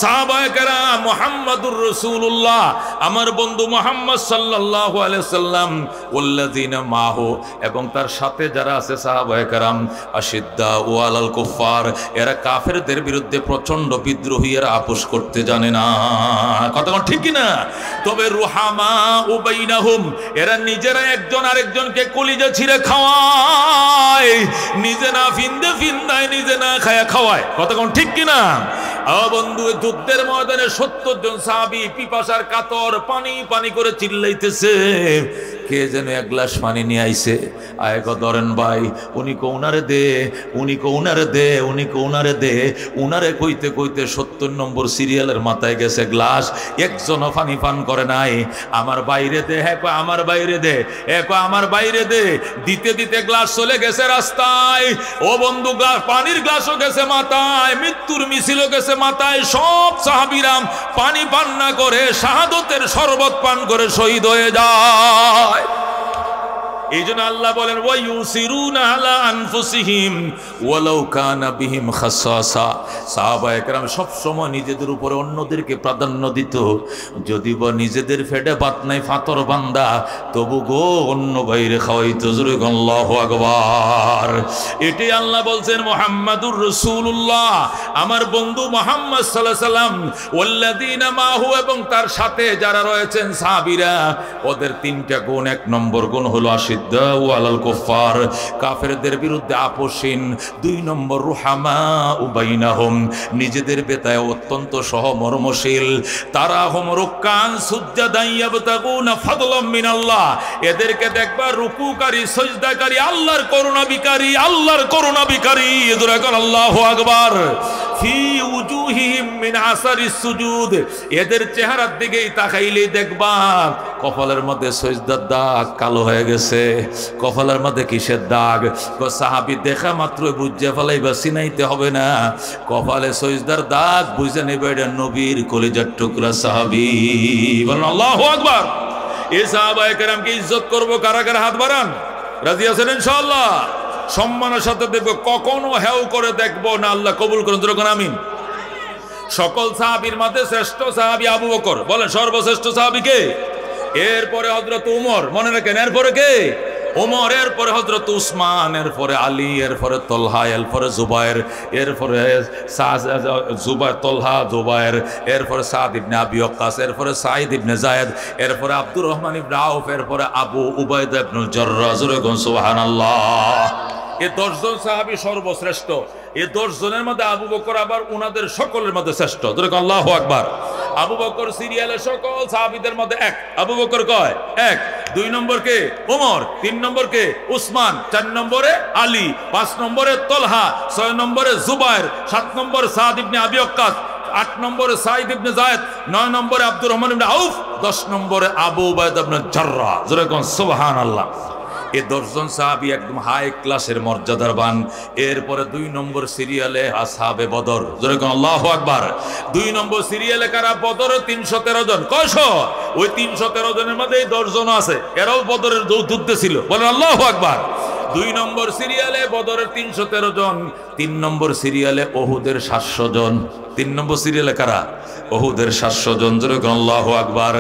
সাহাবায়ে কেরাম মুহাম্মাদুর রাসূলুল্লাহ, আমার বন্ধু মুহাম্মদ সাল্লাল্লাহু আলাইহি সাল্লাম, ওয়াল্লাযীনা মাহু, এবং তার সাথে যারা আছে সাহাবায়ে কেরাম, আশিদ্দাউ আলাল কুফার, এরা কাফেরদের বিরুদ্ধে প্রচন্ড বিদ্রোহী, এরা আপোষ করতে জানে না। কথা ঠিক কি না? তবে রুহামাউ বাইনাহুম, এরা নিজেরা একজন আরেকজনকে কলিজা ছিঁড়ে খাওয়ায়, নিজে না ফিন্দায়, নিজে না খায়া খাওয়ায়। কথা ঠিক কি না? বন্ধু, যুদ্ধের ময়দানে 70 জন সাহাবী পিপাসার কাতর পানি পানি করে চিল্লাইতেছে। কে যেন এক গ্লাস পানি নিয়ে আইছে, আয় গো ধরেন ভাই, উনি কৌনারে দে, উনি কৌনারে দে, উনি কৌনারে দে। উনারে কইতে কইতে 70 নম্বর সিরিয়ালের মাথায় গেছে গ্লাস, একজনও পানি পান করে নাই। আমার বাইরে দে, হ্যাঁ আমার বাইরে দে, আমার বাইরে দে, দিতে দিতে গ্লাস চলে গেছে রাস্তায়। ও বন্ধু, পানির গ্লাসও গেছে মাথায়, মৃত্যুর মিছিলও গেছে মাথায়। সব সাহাবীরা পানি পান না করে শাহাদতের শরবত পান করে শহীদ হয়ে যায়। এই জন্য আল্লাহ বলেন, ওয়ায়ুসিরুনা আলা আনফুসিহিম ওয়ালাউ কানা বিহিম খাসাসা। সাহাবায়ে কেরাম সব সময় নিজেদের উপরে অন্যদেরকে প্রাধান্য দিত, যদি বা নিজেদের ফেটে ভাত নাই, ফাতর বান্দা, তবু গো অন্য বাইরে খাওয়াইতো। জোরে আল্লাহু আকবার। এটাই আল্লাহ বলছেন, মুহাম্মাদুর রাসূলুল্লাহ, আমার বন্ধু মুহাম্মদ সাল্লাল্লাহু আলাইহি সাল্লাম, ওয়াল্লাযীনা মাহু, এবং তার সাথে যারা রয়েছেন সাহাবীরা, ওদের 3টা গুণ। 1 নম্বর গুণ হলো আশিদ্দাউ আলাল কুফার, কাফেরদের বিরুদ্ধে আপোষহীন। 2 নম্বর রুহামাউ বাইনাহুম, নিজেদের বেতায় অত্যন্ত সহমর্মশীল। তারা হুম রুকান সুজ্জাদান ইয়াবতাগুনা ফাদলাম মিনাল্লাহ, এদেরকে দেখবা রুকুকারী, সিজদাকারী, আল্লাহর করুণা বিকারী, আল্লাহর করুণা বিকারী। এদুরাকান আল্লাহু আকবার। ফি উজুহিহিম মিন আসারিস সুজুদ, এদের চেহারার দিকেই তাকাইলেই দেখবা কপালের মধ্যে সিজদার দাগ কালো হয়ে গেছে। কপালের মধ্যে কিসের দাগ? সাহাবী দেখা মাত্র বুঝে ফেলাইবা, চিনাইতে হবে না, কপালে সিজদার দাগ, বুঝে নেবে এটা নবীর কলিজার টুকরা সাহাবী। বলেন আল্লাহু আকবার। এই সাহাবায়ে কেরামকে ইজ্জত করব, কারা কারা হাত বাড়ান? রাজি আছেন ইনশাআল্লাহ? সম্মানের সাথে দেখবো, কখনো হেও করে দেখবো না। আল্লাহ কবুল করুন, যেরকম আমিন। সকল সাহাবীর মধ্যে শ্রেষ্ঠ সাহাবী আবু বকর। বলেন সর্বশ্রেষ্ঠ সাহাবী কে? এরপরে হযরত উমর, মনে রাখেন। এরপরে কে? উমর। এরপরে হযরত উসমান, এরপরে আলী, এরপরে তলহা, এরপরে জুবায়ের, এরপরে জুবায়ের, তলহা, জুবায়ের, এরপরে সাদ ইবনে আবি ওয়াক্কাস, এরপরে সাঈদ ইবনে যায়েদ, এরপরে আব্দুর রহমান ইবনে আউফ, এরপরে আবু উবাইদা ইবনুল জাররাহ। সুবহানাল্লাহ। এই 10 জন সাহাবী সর্বশ্রেষ্ঠ। এই 10 জনের মধ্যে আবু বকর আবার উনাদের সকলের মধ্যে শ্রেষ্ঠ। আল্লাহু আকবার। আবু বকর সিরিয়ালে সকল সাহাবীদের মধ্যে এক। আবু বকর কয় এক। 2 নম্বর কে? ওমর। 3 নম্বর কে? উসমান। 4 নম্বরে আলী। 5 নম্বরে তলহা। 6 নম্বরে জুবায়ের। 7 নম্বরে সাদ ইবনে আবি ওয়াক্কাস। 8 নম্বরে সাইদ ইবনে যায়েদ। 9 নম্বরে আব্দুর রহমান ইবনে আউফ। 10 নম্বরে আবু উবাইদা ইবনে জাররাহ। জোরে কোন সুবহানাল্লাহ। এই 10 জন সাহাবী একদম হাই ক্লাসের মর্যাদার বান। এরপরে 2 নম্বর সিরিয়ালে আসহাবে বদর। জোরে কোন আল্লাহু আকবার। 2 নম্বর সিরিয়ালে কারা? বদরে 313 জন। কয়শো? ওই 313 জনের মধ্যে এই 10 জন আছে, এরাও বদরের যুদ্ধে ছিল। বলেন আল্লাহু আকবার। 2 নম্বর সিরিয়ালে বদরের 313 জন। 3 নম্বর সিরিয়ালে ওহুদের 700 জন। 3 নম্বর সিরিয়ালে কারা? ওহুদের 700 জন। জোরে কোন আল্লাহু আকবার।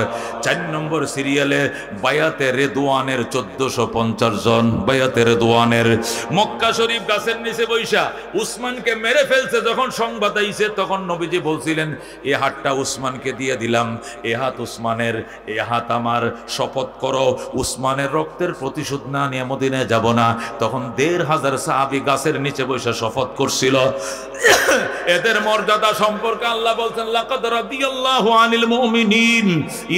4 নম্বর সিরিয়ালে বায়াতে রেদওয়ানের 1450 জন। বায়াতে রেদওয়ানের মক্কা শরীফ গাছের নিচে বৈশা উসমানকে মেরে ফেলছে যখন সংবাদ আইছে, তখন নবীজি বলছিলেন এ হাতটা উসমানকে দিয়ে দিলাম, এ হাত উসমানের, এ হাত আমার, শপথ করো উসমানের রক্তের প্রতিশোধ না নিয়ে মদিনায় যাব না। তখন 1500 সাহাবী গাছের নিচে বৈশা শপথ করছিল। এদের মর্যাদা সম্পর্কে আল্লাহ বলছেন লাকাদ রাদিয়াল্লাহু আনিল মুমিনিন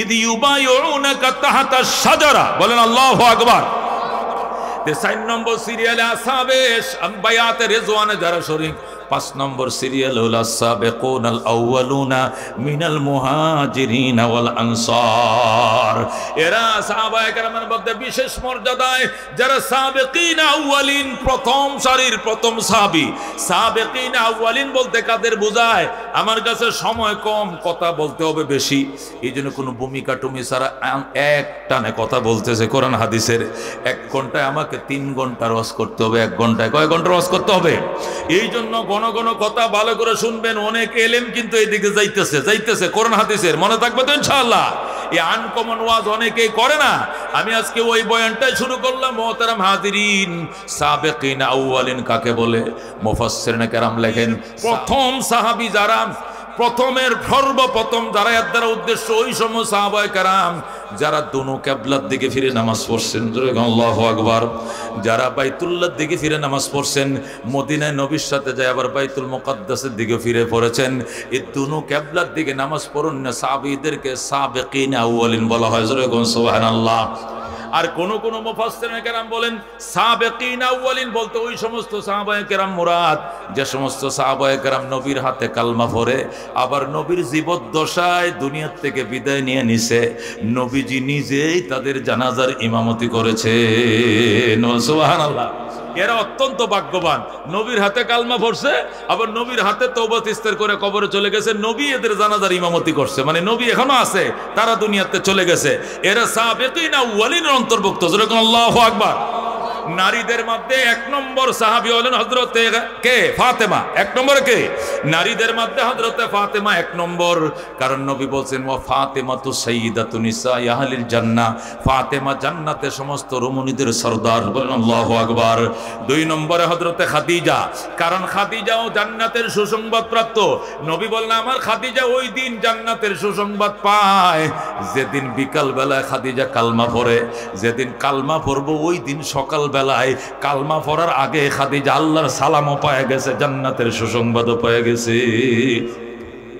ইদ ইউবাইউনাকা তাহতা শাজারা। বলেন আল্লাহু আকবার। 4 নম্বর সিরিয়ালে আসহাবে বায়াতে রিজওয়ানে যারা শরীক। 5 নম্বর সিরিয়াল হল সাবিকুনাল আউয়ালুনা মিনাল মুহাজিরিন ওয়াল আনসার। এরা সাহাবায়ে কেরামের মধ্যে বিশেষ মর্যাদায় যারা সাবিকিন আউয়ালিন, প্রথম সারির প্রথম সাহাবী। সাবিকিন আউয়ালিন বলতে কাদের বোঝায়? আমার কাছে সময় কম, কথা বলতে হবে বেশি, এই জন্য কোনো ভূমিকা টুমি ছাড়া এক টানে কথা বলতেছে। কোরআন হাদিসের 1 ঘন্টায় আমাকে 3 ঘন্টা ওয়াজ করতে হবে। 1 ঘন্টায় কয় ঘন্টা ওয়াজ করতে হবে? এই জন্য ঘন ঘন কথা ভালো করে শুনবেন। অনেক এলেম কিন্তু এইদিকে যাইতেছে কোরআন হাদিসের, মনে থাকবে তো ইনশাআল্লাহ। এই আনকমন ওয়াজ অনেকেই করে না। আমি আজকে ওই বয়ানটাই শুরু করলাম। মোহতারাম হাজিরিন, সাবিকিন আউয়ালিন কাকে বলে? মুফাসসিরিনে কেরাম লেখেন প্রথম সাহাবী যারা, প্রথমের সর্বপ্রথম যারা, এর দ্বারা উদ্দেশ্য ওই সময় সাহাবায়ে কেরাম যারা দোনো কিবলার দিকে ফিরে নামাজ পড়ছেন। আল্লাহু আকবার। যারা বাইতুল্লাহর দিকে ফিরে নামাজ পড়ছেন, মদিনায় নবীর সাথে যায় আবার বাইতুল মুকাদ্দাসের দিকে ফিরে পড়েছেন, এই দোনো কিবলার দিকে নামাজ পড়ুন না সাহাবীদেরকে সাবিকিন আউয়ালিন বলা হয়। সুবহানাল্লাহ। আর কোন কোন মুফাসসিরিনে কেরাম বলেন সাবিকিন আউয়ালিন বলতে ওই সমস্ত সাহাবায়ে কেরাম মুরাদ যে সমস্ত সাহাবায়ে কেরাম নবীর হাতে কালমা পড়ে আবার নবীর জীবদ্দশায় দুনিয়ার থেকে বিদায় নিয়ে নিছে, নবীজি নিজেই তাদের জানাজার ইমামতি করেছেন। সুবহানাল্লাহ। এরা অত্যন্ত ভাগ্যবান। নবীর হাতে কালমা পড়ছে, আবার নবীর হাতে তওবা ইস্তেগফার করে কবরে চলে গেছে, নবী এদের জানাজার ইমামতি করছে, মানে নবী এখনো আছে, তারা দুনিয়াতে চলে গেছে। এরা সাবিকিন আউয়ালিনের অন্তর্ভুক্ত। আল্লাহু আকবার। নারীদের মধ্যে 1 নম্বর সাহাবী হলেন হযরতে কে? ফাতেমা। 1 নম্বরে কে? নারীদের মধ্যে হযরতে ফাতেমা 1 নম্বর। কারণ নবী বলেন ওয়া ফাতেমাতু সাইয়্যিদাতু নিসাই আহলিল জান্নাহ, ফাতেমা জান্নাতের সমস্ত রমণীদের সরদার। বলেন আল্লাহু আকবার। 2 নম্বরে হযরতে খাদিজা, কারণ খাদিজাও জান্নাতের সুসংবাদ প্রাপ্ত। নবী বলেন আমার খাদিজা ওই দিন জান্নাতের সুসংবাদ পায় যেদিন বিকাল বেলায় খাদিজা কালমা পড়ে। যেদিন কালমা পড়বো ওই দিন সকাল বেলায় কালমা পড়ার আগে খাদিজা আল্লাহর সালামও পায় গেছে, জান্নাতের সুসংবাদও পায় গেছে।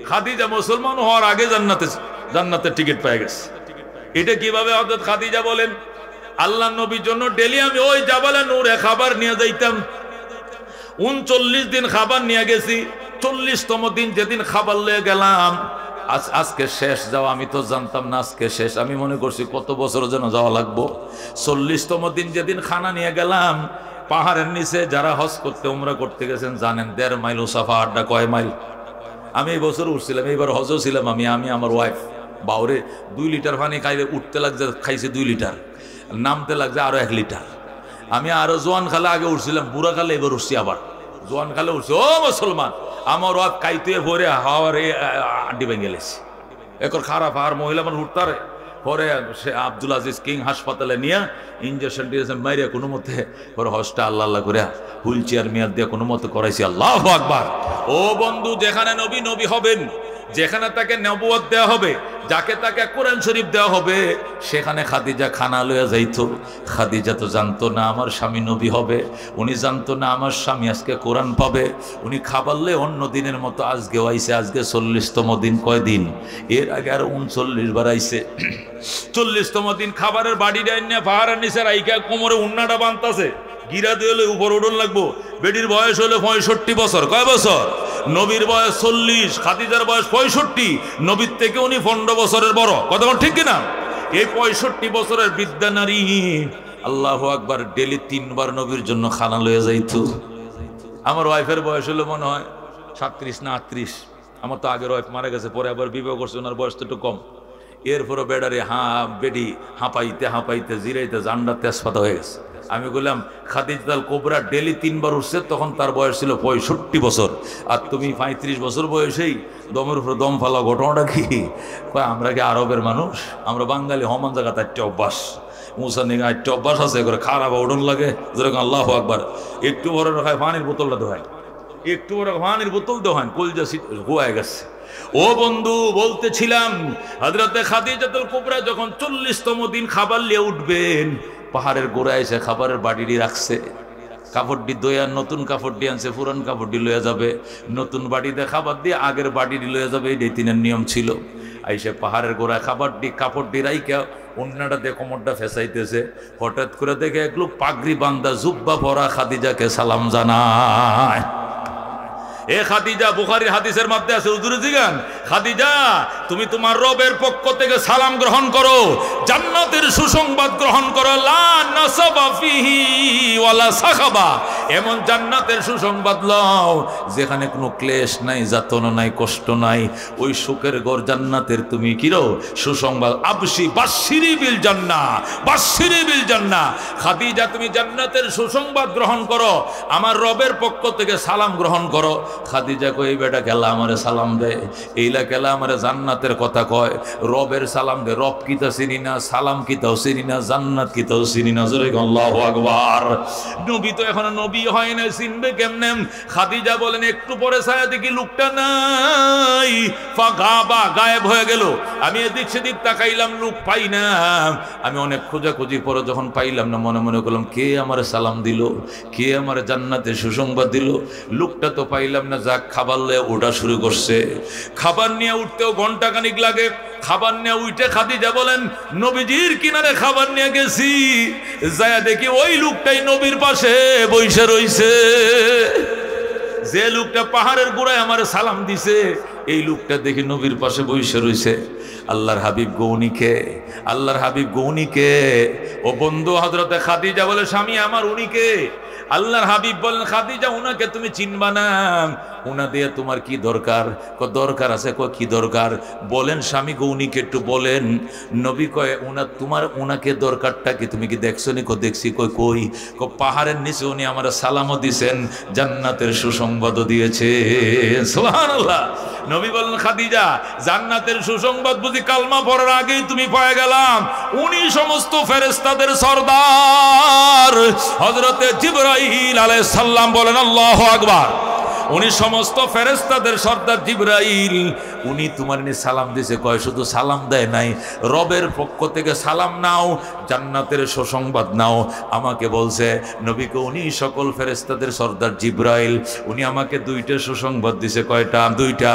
খাদিজা মুসলমান হওয়ার আগে জান্নাতের টিকিট পেয়ে গেছে। এটা কিভাবে হযরত খাদিজা বলেন? আল্লাহ নবীর জন্য ডেলি আমি ওই জাবালে নূরে খাবার নিয়ে যাইতাম। 39 দিন খাবার নিয়ে গেছি। 40তম দিন যেদিন খাবার লয়ে গেলাম, আজকে শেষ যাওয়া, আমি তো জানতাম না আজকে শেষ। আমি মনে করছি কত বছর যেন যাওয়া লাগবো। 40তম দিন যেদিন খানা নিয়ে গেলাম, পাহাড়ের নিচে যারা হজ করতে উমরা করতে গেছেন জানেন 1.5 মাইল উসাফা। আড্ডা কয় মাইল? আমি এই বছর উঠছিলাম, এইবার হজও ছিলাম আমি আমার ওয়াইফ। বাউরে 2 লিটার পানি খাইলে উঠতে লাগছে, খাইছে 2 লিটার, নামতে লাগছে আরো 1 লিটার। আমি আরো জোয়ান খালে আগে উঠছিলাম, বুড়া খালে এবার উঠছি, আবার জোয়ান খালে উঠছি। ও মুসলমান, আমার ওয়াইফ কাইতে ভরে হাওয়ার আড্ডি ভেঙে গেছে। একর খারাপ আর মহিলা মানুষ উঠতারে পরে সে আব্দুল আজিজ কিং হাসপাতালে নিয়ে ইঞ্জেকশন দিয়েছেন মাইরিয়া কোনো মতে পরে হসটা আল্লাহ আল্লাহ করে হুইল চেয়ার মেয়াদ দিয়ে কোনো মতে করাইছি। আল্লাহু আকবার। ও বন্ধু, যেখানে নবী নবী হবেন, যেখানে তাকে নবুয়ত দেওয়া হবে, যাকে তাকে কোরআন শরীফ দেওয়া হবে, সেখানে খাদিজা খানা লইয়া যাইতো। খাদিজা তো জানতো না আমার স্বামী নবী হবে, উনি জানতো না আমার স্বামী আজকে কোরআন পাবে। উনি খাবারলে অন্য দিনের মতো আজকেও আইছে, আজকে 40তম দিন। কয়দিন? এর আগে আর 39 বার আইছে। 40তম দিন খাবারের বাড়ি ডাইন না পাহাড়ের নিচে রাইকা কোমরে উন্নাটা বাঁধতাছে, গিরা দিয়ে হলে উপর উঠন লাগবো। বেটির বয়স হলো 65 বছর। কয় বছর? নবীর বয়স 40, খাদিজার বয়স 65, নবীর থেকে উনি 15 বছরের বড়। কথা বল ঠিক কিনা? এই 65 বছরের বৃদ্ধা নারী আল্লাহু আকবার ডেলি 3 বার নবীর জন্য খানা লয়ে যাইতো। আমার ওয়াইফের বয়স হলো মনে হয় 37 না 38। আমার তো আগের ওয়াইফ মারা গেছে, পরে আবার বিবাহ করছে, ওনার বয়স তো একটু কম। এরপরে বেডারে বেডি হাঁপাইতে হাঁপাইতে জিরাইতে জান্ডা তেজপাতা হয়ে গেছে। আমি বললাম খাদিজা আল কুবরা ডেলি 3 বার উঠছে, তখন তার বয়স ছিল 65 বছর, আর তুমি 35 বছর বয়সেই দমের উপরে দম ফালা। ঘটনাটা কি? আমরা কি আরবের মানুষ? আমরা বাঙালি হমান জায়গা তার অভ্যাস, মুসা নিগা একটা অভ্যাস আছে করে খারাপ ওডন লাগে, যেরকম আল্লাহু আকবার। একটু বড় খায় পানির বোতলটা দোহায়, একটু বড় পানির বোতল দোহান, কলজা গোয়ায় গেছে। ও বন্ধু, বলতেছিলাম হযরতে খাদিজাতুল কুবরা যখন 40তম দিন খাবার নিয়ে উঠবেন, পাহাড়ের গোড়ায় এসে খাবারের বাড়িটি রাখছে। কাপড়টি দইয়া নতুন কাপড়টি আনছে, পুরান কাপড়টি লইয়া যাবে, নতুন বাড়িতে খাবার দিয়ে আগের বাড়িটি লইয়া যাবে, এটাই তিনের নিয়ম ছিল। আইসে পাহাড়ের গোড়ায় কাপড়টি রাইকা অন্যটা দিয়ে কোমরটা ফেসাইতেছে। হঠাৎ করে দেখে এক লোক পাগড়ি বান্দা জুব্বা পরা খাদিজাকে সালাম জানায়। এ খাদিজা, বুখারীর হাদিসের মধ্যে আছে, হুজুর জিগান, খাদিজা তুমি তোমার রবের পক্ষ থেকে সালাম গ্রহণ করো, জান্নাতের সুসংবাদ গ্রহণ করো, লা নাসাবা ফিহি ওয়ালা সাখাবা। এমন জান্নাতের সুসংবাদ লও যেখানে কোনো ক্লেশ নাই, যাতনা নাই, কষ্ট নাই। ওই সুখের ঘর জান্নাতের তুমি কিরো সুসংবাদ। আবশি বাশশিরি বিল জান্নাহ, বাশশিরি বিল জান্নাহ। খাদিজা তুমি জান্নাতের সুসংবাদ গ্রহণ করো, আমার রবের পক্ষ থেকে সালাম গ্রহণ করো। খাদিজা কই, এই বেটা খেলা আমারে সালাম দেয়, এইলা খেলা আমারে জান্নাতের কথা কয়, রবের সালাম দে। রব কিতা চিনি না, সালাম কিতাও চিনি না, জান্নাত কিতাও চিনি না। জোরে আল্লাহু আকবার। নবী তো এখনো নবী হয় না, চিনবে কেমনে? খাদিজা বলেন একটু পরে ছায়া দেখি লোকটা নাই, ফাগাবা গায়েব হয়ে গেল। আমি এদিক সেদিক তাকাইলাম, লোক পাই না। আমি অনেক খোঁজাখুঁজির পরে যখন পাইলাম না, মনে মনে করলাম কে আমারে সালাম দিল, কে আমার জান্নাতের সুসংবাদ দিল। লোকটা তো পাইলাম না। যাক, খাবার নিয়ে ওঠা শুরু করছে। খাবার নিয়ে উঠতেও ঘন্টা খানিক লাগে। খাবার নিয়ে উঠে খাদিজা বলেন নবীজির কিনারে খাবার নিয়ে গেছি, যায় দেখি ওই লোকটাই নবীর পাশে বইসা রইছে। যে লোকটা পাহাড়ের গোড়ায় আমার সালাম দিছে, এই লোকটা দেখি নবীর পাশে বইসা রইছে। আল্লাহর হাবিব গৌনিকে, আল্লাহর হাবিব গৌনিকে। ও বন্ধু, হযরতে খাদিজা বলে স্বামী আমার উনিকে। আল্লাহর হাবিব বলেন খাদিজা উনাকে তুমি চিনবা না, উনা দিয়ে তোমার কি দরকার? দরকার আছে। কি দরকার বলেন স্বামী গৌনিকে একটু বলেন। নবী কয় উনাকে দরকারটা কি, তুমি কি দেখছো নি? দেখছি। কই? পাহাড়ের নিচে উনি আমার সালামও দিছেন, জান্নাতের সুসংবাদও দিয়েছে। সুবহানাল্লাহ। নবী বলেন খাদিজা জান্নাতের সুসংবাদ বুঝি কালমা পড়ার আগেই তুমি পেয়ে গেলাম? উনি সমস্ত ফেরেশতাদের সরদার হযরতে জিবরাইল আলাইহিস সালাম। বলেন আল্লাহু আকবার। উনি সমস্ত ফেরেশতাদের সর্দার জিবরাইল। উনি তোমার নিয়ে সালাম দিছে। কয় শুধু সালাম দেয় নাই, রবের পক্ষ থেকে সালাম নাও, জান্নাতের সুসংবাদ নাও। আমাকে বলছে নবীকে উনি সকল ফেরেশতাদের সর্দার জিবরাইল, উনি আমাকে 2টা সুসংবাদ দিছে। কয়টা? 2টা।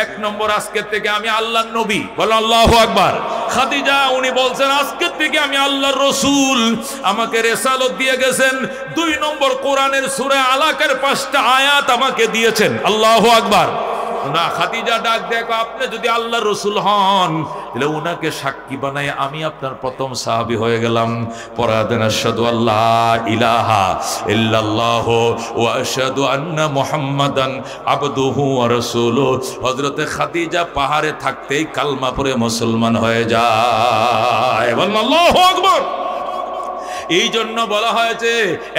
1 নম্বর, আজকের থেকে আমি আল্লাহর নবী। বলো আল্লাহু আকবার। খাদিজা উনি বলছেন আজকের থেকে আমি আল্লাহর রাসূল, আমাকে রিসালাত দিয়ে গেছেন। 2 নম্বর, কোরআনের সূরা আলাকের 5টা আয়াত আমাকে দিয়েছেন। আল্লাহু আকবার। না, খাদিজা ডাক দেখো, আপনি যদি আল্লাহর রাসূল হন তাহলে উনাকে সাক্ষী বানায় আমি আপনার প্রথম সাহাবী হয়ে গেলাম। পরাদেন আশহাদু আল্লাহ ইলাহা ইল্লাল্লাহু ওয়া আশহাদু আন্না মুহাম্মাদান আবদুহু ওয়া রাসূলুহু। হযরতে খাদিজা পাহাড়ে থাকতেই কালমা পড়ে মুসলমান হয়ে যায়। আল্লাহু আকবার। এই জন্য বলা হয়েছে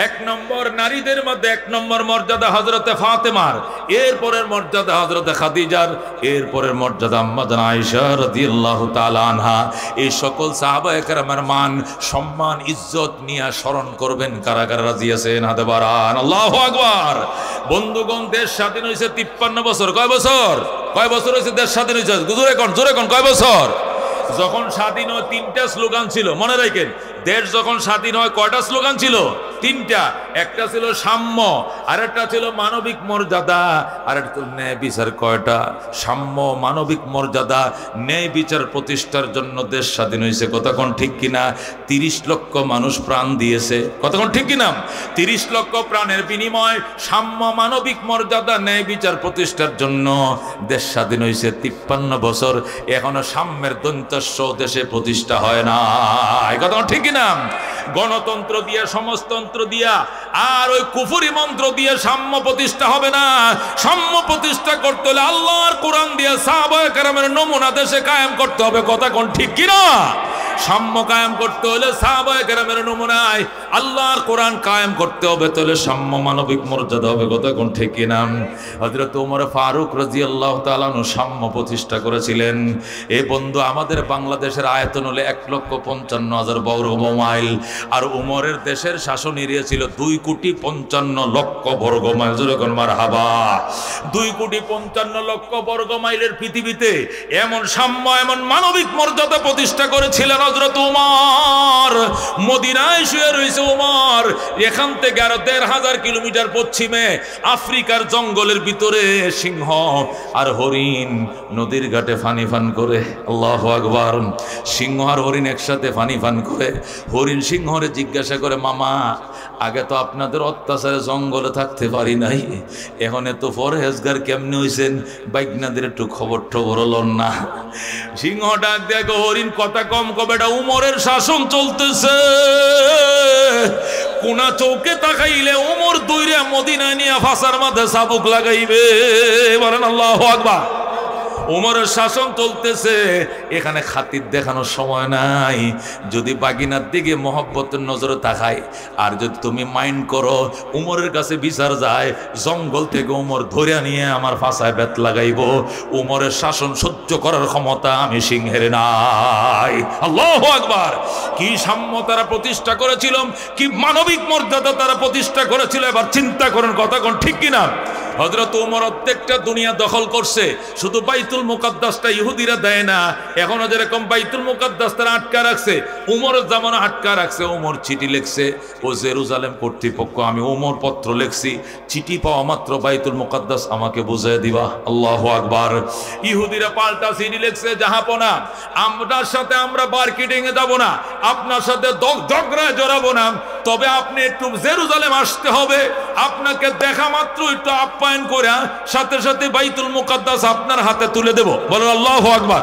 1 নম্বর নারীদের মধ্যে 1 নম্বর মর্যাদা হযরতে ফাতেমার, এরপরের মর্যাদা হযরতে খাদিজার, এরপরের মর্যাদা আম্মা জান আয়েশা রাদিয়াল্লাহু তাআলা আনহা। এই সকল সাহাবায়ে কেরামের মান সম্মান ইজ্জত নিয়ে স্মরণ করবেন। কারা কারা রাজি আছেন? হাতে বাড়ান। আল্লাহু আকবার। বন্ধুগণ, দেশ স্বাধীন হয়েছে 53 বছর। কয় বছর? কয় বছর হয়েছে দেশ স্বাধীন হয়েছে? জোরে কোন কয় বছর? যখন স্বাধীন হয় তিনটা স্লোগান ছিল, মনে রাখেন। দেশ যখন স্বাধীন হয় কয়টা স্লোগান ছিল? তিনটা। একটা ছিল সাম্য, আরেকটা ছিল মানবিক মর্যাদা, আরেকটা ন্যায় বিচার। কয়টা? সাম্য, মানবিক মর্যাদা, ন্যায় বিচার প্রতিষ্ঠার জন্য দেশ স্বাধীন হয়েছে। কতক্ষণ ঠিক কিনা? 30 লক্ষ মানুষ প্রাণ দিয়েছে। কতক্ষণ ঠিক কিনা? 30 লক্ষ প্রাণের বিনিময় সাম্য, মানবিক মর্যাদা, ন্যায় বিচার প্রতিষ্ঠার জন্য দেশ স্বাধীন হয়েছে। 53 বছর এখনো সাম্যের দন্তস্ব দেশে প্রতিষ্ঠা হয় না। কতক্ষণ ঠিক কিনা? গণতন্ত্র দিয়ে, সমাজতন্ত্র দিয়া আর ওই কুফরি মন্ত্র দিয়ে সাম্য প্রতিষ্ঠা হবে না। সাম্য প্রতিষ্ঠা করতে হলে আল্লাহর কোরআন দিয়ে সাহাবায়ে কেরামের নমুনা দেশে কায়েম করতে হবে। কথা কোন ঠিক কিনা? সাম্য কায়েম করতে হলে সাহাবায়ে কেরামের নমুনায় আল্লাহর কোরআন কায়েম করতে হবে, তাহলে সাম্য, মানবিক মর্যাদা হবে। কথা কোন ঠিক কিনা? হযরত ওমর ফারুক রাদিয়াল্লাহু তাআলা আনহু সাম্য প্রতিষ্ঠা করেছিলেন। এই বন্ধু, আমাদের বাংলাদেশের আয়তন হলে 1,55,000 বর্গ মাইল, আর উমরের দেশের শাসন এরিয়া ছিল 2,55,00,000 বর্গ মাইল। যেরকম মারহাবা। 2,55,00,000 বর্গ মাইলের পৃথিবীতে এমন সাম্য, এমন মানবিক মর্যাদা প্রতিষ্ঠা করেছিলেন হযরত উমর। মদিনায় শুয়ে রয়েছে উমর, এখান থেকে আরো 1,500 কিলোমিটার পশ্চিমে আফ্রিকার জঙ্গলের ভিতরে সিংহ আর হরিণ নদীর ঘাটে পানি পান করে। আল্লাহু আকবার। সিংহ আর হরিণ একসাথে পানি পান করে। হরিণ সিংহরে জিজ্ঞাসা করে, মামা, আগে তো আপনাদের অত্যাচারে জঙ্গলে থাকতে পারি নাই, এখন এত পরহেজগার কেমনে হইছেন? বাইকনাদের একটু খবর টবর লন না। সিংহ ডাক দেখো, হরিণ কথা কম কবে, এটা উমরের শাসন চলতেছে। কোনা চৌকে তাকাইলে উমর দৌড়ে মদিনায় নিয়ে ফাঁসার মাথায় চাবুক লাগাইবে। বলেন আল্লাহু আকবার। উমরের শাসন চলতেছে, এখানে খাতির দেখানোর সময় নাই। যদি বাগিনার দিকে মহব্বতের নজরে তাকায়, আর যদি তুমি মাইন্ড করো, উমরের কাছে বিচার যায়, জঙ্গল থেকে উমর ধরে নিয়ে আমার ফাঁসায় বেত লাগাইব। উমরের শাসন সহ্য করার ক্ষমতা আমি সিংহের নাই। আল্লাহু আকবার। কি সাম্য তারা প্রতিষ্ঠা করেছিল, কি মানবিক মর্যাদা তারা প্রতিষ্ঠা করেছিল। এবার চিন্তা করেন, কথা কোন ঠিক কিনা? হযরত ওমর প্রত্যেকটা দুনিয়া দখল করছে, শুধু বাইতুল মুকাদ্দাসটা ইহুদিরা দেয় না। এখনো যেরকম বাইতুল মুকাদ্দাস তারা আটকা রাখছে, উমরের জামানা আটকা রাখছে। ওমর চিঠি লিখছে, ও জেরুজালেম কর্তৃপক্ষ, আমি ওমর পত্র লিখছি, চিঠি পাওয়া মাত্র বাইতুল মুকাদ্দাস আমাকে বুঝিয়ে দিবা। আল্লাহু আকবার। ইহুদিরা পাল্টা চিঠি লিখছে, জাহাপনা, আপনার সাথে আমরা মার্কেটিং এ যাব না, আপনার সাথে ঝগড়ায় জড়াবো না, তবে আপনি একটু জেরুজালেম আসতে হবে, আপনাকে দেখা মাত্র একটু আপ্যায়ন করে সাথে সাথে বাইতুল মুকাদ্দাস আপনার হাতে তুলে দেব। বলেন আল্লাহু আকবার।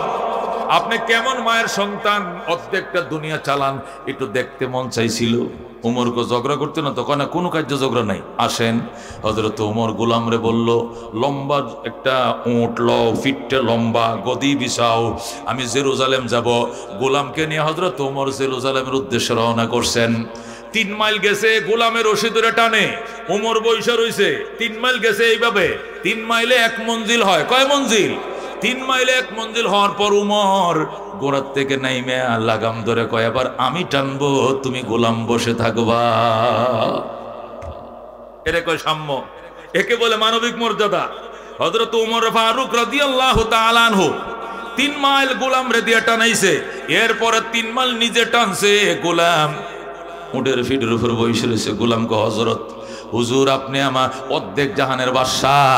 আপনি কেমন মায়ের সন্তান, অর্ধেকটা দুনিয়া চালান, একটু দেখতে মন চাইছিল। উমরকে ঝগড়া করতে না, তখন কোনো কার্য ঝগড়া নাই। আসেন, হযরত উমর গোলামরে বলল, লম্বা একটা উট লও, ফিটটা লম্বা, গদি বিছাও, আমি জেরুজালেম যাব। গোলামকে নিয়ে হযরত উমর জেরুজালেমের উদ্দেশ্যে রওনা করছেন। 3 মাইল গেছে, গোলামের রশি ধরে টানে, উমর বৈশা রইছে। 3 মাইল গেছে এইভাবে। 3 মাইলে 1 মঞ্জিল হয়। কয় মঞ্জিল? 3 মাইলে 1 মঞ্জিল হওয়ার পর উমর গোড়ার থেকে নাইমে লাগাম ধরে কয়, এবার আমি টানবো, তুমি গোলাম বসে থাকবা। এরে কয় সাম্য, একে বলে মানবিক মর্যাদা। হযরত ওমর ফারুক রাদিয়াল্লাহু তাআলা আনহু 3 মাইল গোলাম রে দিয়ে টানাইছে। এরপরে 3 মাইল নিজে টানছে। গোলাম উটের ফিটের উপর বসে রয়েছে। গোলামকে, হযরত হুজুর, আপনি আমার অর্ধেক জাহানের বাদশাহ,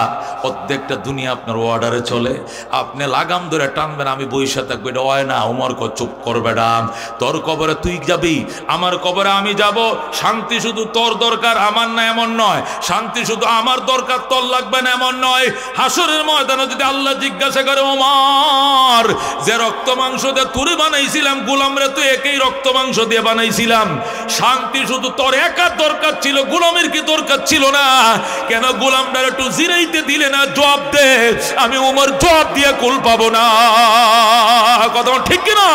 অর্ধেকটা দুনিয়া আপনার অর্ডারে চলে, আপনি লাগাম ধরে টানবেন, আমি বইসা থাকবো, এটা হয় না। উমর কয়, চুপ করবে ডাম, তোর কবরে তুই যাবি, আমার কবরে আমি যাব। শান্তি শুধু তোর দরকার, আমার না এমন নয়। শান্তি শুধু আমার দরকার, তোর লাগবে না এমন নয়। হাসরের ময়দানে যদি আল্লাহ জিজ্ঞাসা করে, ওমর, যে রক্ত মাংস দিয়ে তুই বানাইছিলাম, গোলামরে তুই একই রক্ত মাংস দিয়ে বানাইছিলাম, শান্তি শুধু তোর একার দরকার ছিল, গোলামের কি দরকার ছিল না? কেন গোলামটার একটু জিরাইতে দিলে না? জবাব দে। আমি উমর জবাব দিয়ে কুল পাবো না। কথা ঠিক কিনা?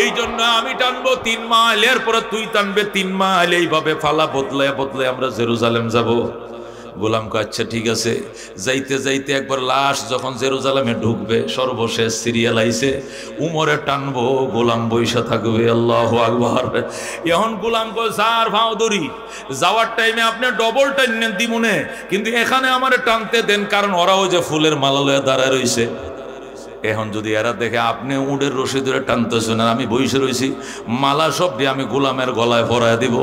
এই জন্য আমি টানবো 3 মাইল, এরপরে তুই টানবে 3 মাইল। এইভাবে ফালা বদলে বদলে আমরা জেরুজালেম যাব। গোলাম কয় আচ্ছা ঠিক আছে। যাইতে যাইতে একবার লাশ যখন জেরুজালেমে ঢুকবে, সর্বশেষ সিরিয়াল আইছে, উমরে টানবো, গোলাম বৈশা থাকবে। আল্লাহু আকবার। এখন গোলাম কয় যার ভাও ধরি, যাওয়ার টাইমে আপনি ডবল টাইনেন দিমুনে, কিন্তু এখানে আমারে টানতে দেন, কারণ ওরাও যে ফুলের মালা লয়ে দাঁড়ায় রইছে। এখন যদি এরা দেখে আপনি উডের রশি ধরে টানতেছেন আর আমি বসে রয়েছি, মালা সবটি আমি গোলামের গলায় পরায় দিব,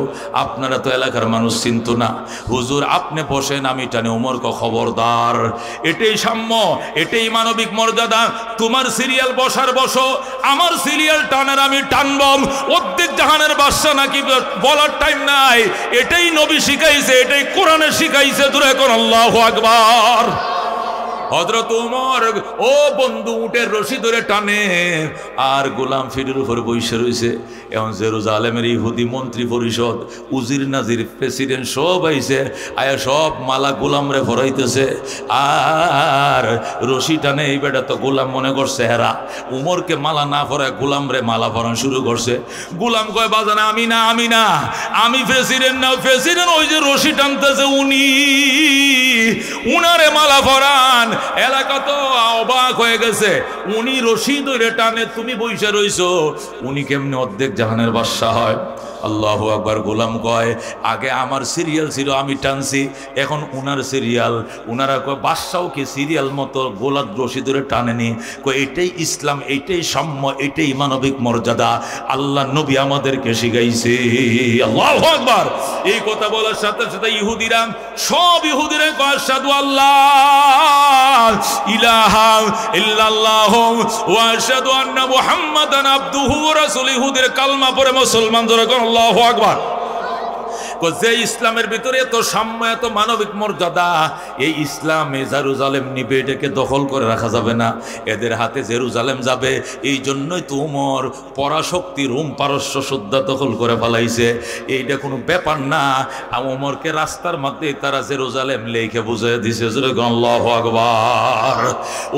আপনারা তো এলাকার মানুষ চিনত না। হুজুর আপনি বসেন, আমি টানি। উমর ক খবরদার, এটাই সাম্য, এটাই মানবিক মর্যাদা। তোমার সিরিয়াল বসার বসো, আমার সিরিয়াল টানার আমি টানবম। অর্ধেক জাহানের বাদশা নাকি বলার টাইম নাই, এটাই নবী শিখাইছে, এটাই কোরআনে শিখাইছে। দূরে কোন আল্লাহু আকবার। হযরত উমর ও বন্ধু উটের রশি ধরে টানে, আর গোলাম ফিরের উপর বসে রয়েছে। এখন জেরুজালেমের ইহুদি মন্ত্রী পরিষদ, উজির নাজির, প্রেসিডেন্ট সব আইছে, আয়া সব মালা গোলামরে ভরাইতেছে, আর রশি টানে। এই বেটা তো গোলাম মনে করছে হেরা, উমরকে মালা না ভরায় গোলামরে মালা ভরানো শুরু করছে। গোলাম কয় বাজানা আমি না, আমি না, আমি প্রেসিডেন্ট না, প্রেসিডেন্ট ওই যে রশি টানতেছে উনি, উনারে মালা ভরান। এলাকা তো অবাক হয়ে গেছে, উনি রশি ধরে টানে, তুমি বইসা রইছো, উনি কেমনে অর্ধেক জাহানের বাদশা হয়? আল্লাহু আকবার। গোলাম কয় আগে আমার সিরিয়াল ছিল, আমি টানছি, এখন উনার সিরিয়াল। উনারা কয় বাদশাও কি সিরিয়াল মতো গোলাপ রশি ধরে টানেনি? কয় এটাই ইসলাম, এটাই সাম্য, এটাই মানবিক মর্যাদা, আল্লাহ নবী আমাদেরকে শিখাইছে। আল্লাহু আকবার। এই কথা বলার সাথে সাথে ইহুদিরা, সব ইহুদিরা কয় আশহাদু আল্লাহ ইলাহা ইল্লাল্লাহু ওয়া আশহাদু আন্না মুহাম্মাদান আবদুহু ওয়া রাসূলুহু। ইহুদির কালমা পড়ে মুসলমান ধরে কোন আল্লাহু আকবার। যে ইসলামের ভিতরে এত সাম্য, এত মানবিক মর্যাদা, এই ইসলামে জেরুজালেম নিবে, এটাকে দখল করে রাখা যাবে না, এদের হাতে জেরুজালেম যাবে। এই জন্যই তো উমর পরাশক্তি রোম পারস্য সুদ্ধা দখল করে ফেলাইছে। এইটা কোনো ব্যাপার না। উমরকে রাস্তার মধ্যে তারা জেরুজালেম লেখে বুঝিয়ে দিছে। আল্লাহু আকবার।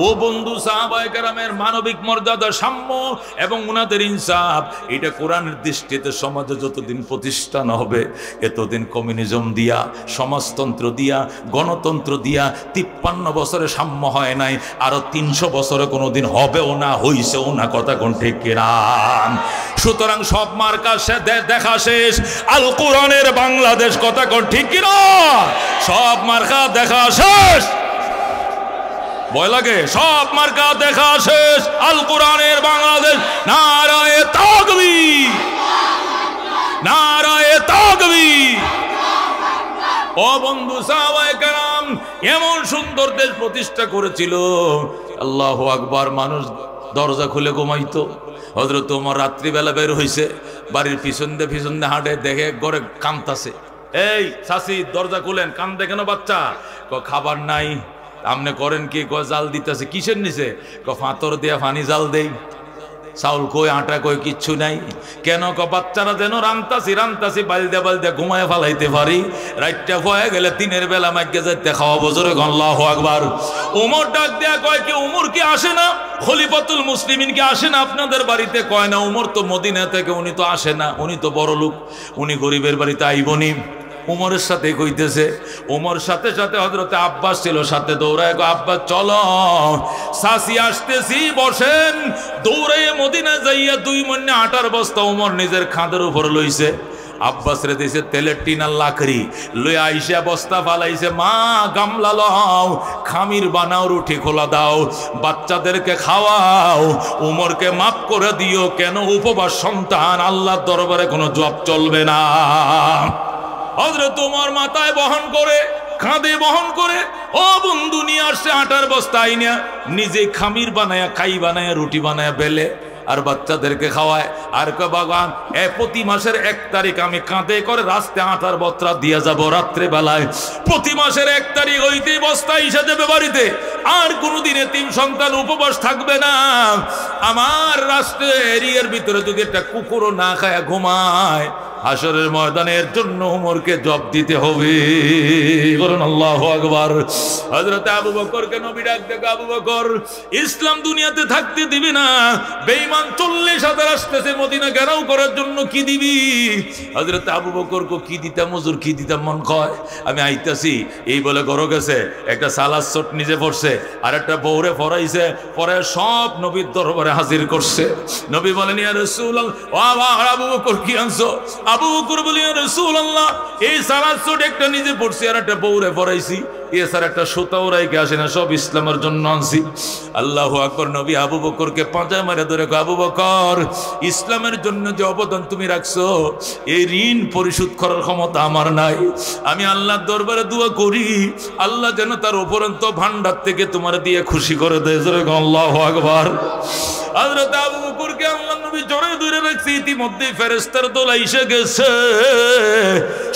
ও বন্ধু, সাহাবায়ে কেরামের মানবিক মর্যাদা, সাম্য এবং উনাদের ইনসাফ, এটা কোরআনের দৃষ্টিতে সমাজে যতদিন প্রতিষ্ঠা না হবে, এতদিন কমিউনিজম দিয়া, সমাজতন্ত্র দিয়া, গণতন্ত্র দিয়া 53 বছরে সাম্য হয় নাই, আরো 300 বছরে কোনোদিন হবেও না, হইছেও না। কথা কোন ঠিক কিনা? সুতরাং সব মার্কা দেখা শেষ, আল কোরআনের বাংলাদেশ। কথা কোন ঠিক কিনা? সব মার্কা দেখা শেষ, ভয় লাগে। সব মার্কা দেখা শেষ, আল কোরআনের বাংলাদেশ। নারায়ে তাকবীর, নারায়ে তাকবীর। ও বন্ধু, সাহাবায়ে কেরাম এমন সুন্দর দেশ প্রতিষ্ঠা করেছিল। আল্লাহু আকবার। মানুষ দরজা খুলে ঘুমাইতো। হযরত ওমর রাত্রিবেলা বের হইছে, বাড়ির পিছন দিয়ে হাঁটে, দেখে ঘরে কান্তাছে। এই চাচি দরজা খুলেন, কান্দে কেন বাচ্চা? খাবার নাই। আমনে করেন কি? জাল দিতেছে। কিসের নিচে? ফাতর দিয়া পানি জাল দেই। চাউল কই, আটা কই, কিচ্ছু নাই। কেন? বাচ্চারা যেন রান্তাছি বালদা ঘুমায় ফালাইতে পারি। রাতটা হয়ে গেলে দিনের বেলা মাইকে যাইতে খাওয়া বছরে। আল্লাহু আকবার। ওমর ডাক দেয়া কয় কি, উমর কি আসে না? খলিফাতুল মুসলিমিন কি আসে না আপনাদের বাড়িতে? কয় না, উমর তো মদিনা থেকে, উনি তো আসে না, উনি তো বড় লোক, উনি গরিবের বাড়িতে আইবনি। উমরের সাথে কইতেছে। উমর সাথে সাথে হযরতে আব্বাস ছিল সাথে, দৌড়ায় আব্বাস চলো, সাসি আসতেছি, বসেন। দৌড়াইয়ে মদিনা যাইয়া 2 মণ আটার বস্তা উমর নিজের খাঁদের উপর লইছে। আব্বাস রে দিছে তেলের টিনার লাকড়ি, লই আইসা বস্তা ফালাইছে। মা গামলা লও, খামির বানাও, রুটি খোলা দাও, বাচ্চাদেরকে খাওয়াও, উমরকে মাফ করে দিও। কেন? উপবাস সন্তান, আল্লাহর দরবারে কোনো জবাব চলবে না। হযরত ওমর মাথায় বহন করে, কাঁধে বহন করে, ও বন্ধু নিয়ে আসছে আটার বস্তা, আইনা নিজে খামির বানায়া, খাই বানায়া, রুটি বানায়া বেলে, আর বাচ্চাদেরকে খাওয়ায়। আর কে বাগান, প্রতি মাসের 1 তারিখ আমি কাঁধে করে রাস্তায় আটার বস্তা দিয়ে যাব রাত্রে বেলায়। প্রতি মাসের 1 তারিখ হইতেই বস্তা এসে যাবে বাড়িতে। আর কোনোদিন এতিম সন্তান উপবাস থাকবে না। আমার রাষ্ট্রের এরিয়ার ভিতরে যদি একটা কুকুরও না খায় ঘুমায়, হাসরের ময়দানের জন্য উমরকে জব দিতে হবে। বলুন আল্লাহু আকবার। হযরত আবু বকরকে নবী ডাক দেখো, আবু বকর ইসলাম দুনিয়াতে থাকতে দিবি না, বেঈমান 40,000 আসতেছে মদিনা ঘেরাও করার জন্য, কি দিবি? হযরত আবু বকরকে কি দিতাম হুজুর, কি দিতাম মন কয়, আমি আইতাছি এই বলে ঘরে গেছে, একটা সালাদ চট নিজে পড়ছে আর একটা বউরে পড়াইছে, পরে সব নবীর দরবারে হাজির করছে। নবী বলেন ইয়া রাসূলুল্লাহ, আবু বকর কি আনছো? আবু বকর বলে ইয়া রাসূলুল্লাহ, এই সালাদ চট একটা নিজে পড়ছি আর একটা বউরে পড়াইছি, এছাড়া একটা সুতাও রাইকে আসে না, সব ইসলামের জন্য আনছি। আল্লাহু আকবার। নবী আবু বকরকে পাঁজা মারে ধরে, আবু বকর ইসলামের জন্য যে অবদান তুমি রাখছো, এই ঋণ পরিশোধ করার ক্ষমতা আমার নাই। আমি আল্লাহর দরবারে দোয়া করি আল্লাহ যেন তার উপরন্ত ভান্ডার থেকে তোমার দিয়ে খুশি করে দেয়। আল্লাহু আকবার। হযরত আবু বকরকে আল্লাহর নবী জড়িয়ে ধরে রাখছে। ইতিমধ্যে ফেরেশতার দল এসে গেছে,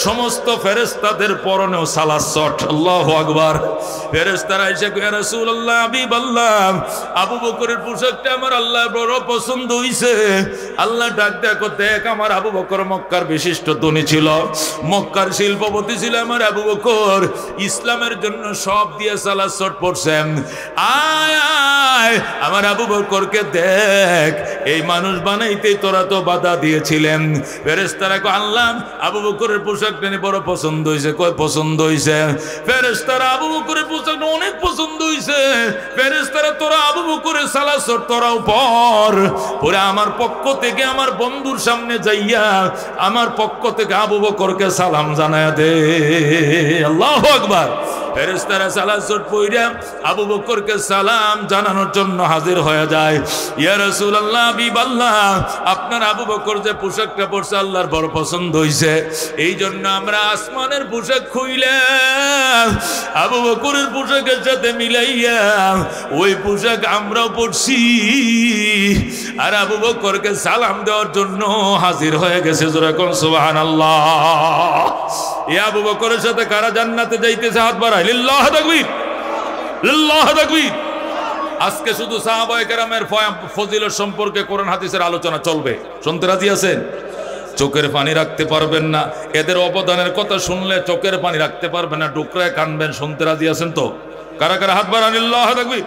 সমস্ত ফেরেশতাদের পরনেও সালাত চট। আল্লাহু আকবার। ফেরেশতারা এসে ইয়া রাসূলুল্লাহ, হাবিবাল্লাহ, আবু বকরের পোশাকটা আমার আল্লাহ বড় পছন্দ হইছে। আল্লাহ ডাক দেখো, দেখ আমার আবু বকর মক্কার বিশিষ্ট ধনী ছিল, মক্কার শিল্পপতি ছিল আমার আবু বকর, ইসলামের জন্য সব দিয়ে সালাত চট পড়ছেন। আয় আয় আমার আবু বকরকে দেখ, এই মানুষ বানাইতে তোরা তো বাধা দিয়েছিলেন। ফেরেশতারা কয় আল্লাহ আবু বকরের পোশাকটা বড় পছন্দ হইছে। কয় পছন্দ হইছে? ফেরেশতারা আবু বকরের পোশাকটা অনেক পছন্দ হইছে। ফেরেশতারা তোরা আবু বকরের সালাত চট তোরাও পড়, পরে আমার পক্ষ থেকে আমার বন্ধুর সামনে যাইয়া আমার পক্ষ থেকে আবু বকরকে সালাম জানায়া দে। আল্লাহু আকবার। ফেরেশতারা সালাত চট পড়িয়া আবু বকরকে সালাম জানানোর জন্য হাজির হয়ে যায়। ইয়া রাসূলুল্লাহ, হাবিবাল্লাহ, আপনার আবু বকর যে পোশাকটা পরছে আল্লাহর বড় পছন্দ হইছে, এই জন্য আমরা আসমানের পোশাক খুইলে আবু বকরের পোশাকের সাথে মিলাইয়া ওই পোশাক আমরাও পরছি, আর আবু বকরকে সালাম দেওয়ার জন্য হাজির হয়ে গেছে। জোরে কোন সুবহানাল্লাহ। এই আবু বকরের সাথে কারা জান্নাতে যাইতেছে? হাত বাড়ায়। লিল্লাহ তাকবীর, লিল্লাহ তাকবীর। আজকে শুধু সাহাবায়ে কেরামের ফজিলত সম্পর্কে কোরআন হাদিসের আলোচনা চলবে, শুনতে রাজি আছেন? চোখের পানি রাখতে পারবেন না, এদের অবদানের কথা শুনলে চোখের পানি রাখতে পারবেন না, ডুকরায় কানবেন। শুনতে রাজি আছেন তো? কারা কারা হাত বাড়ান? লিল্লাহ তাকবীর।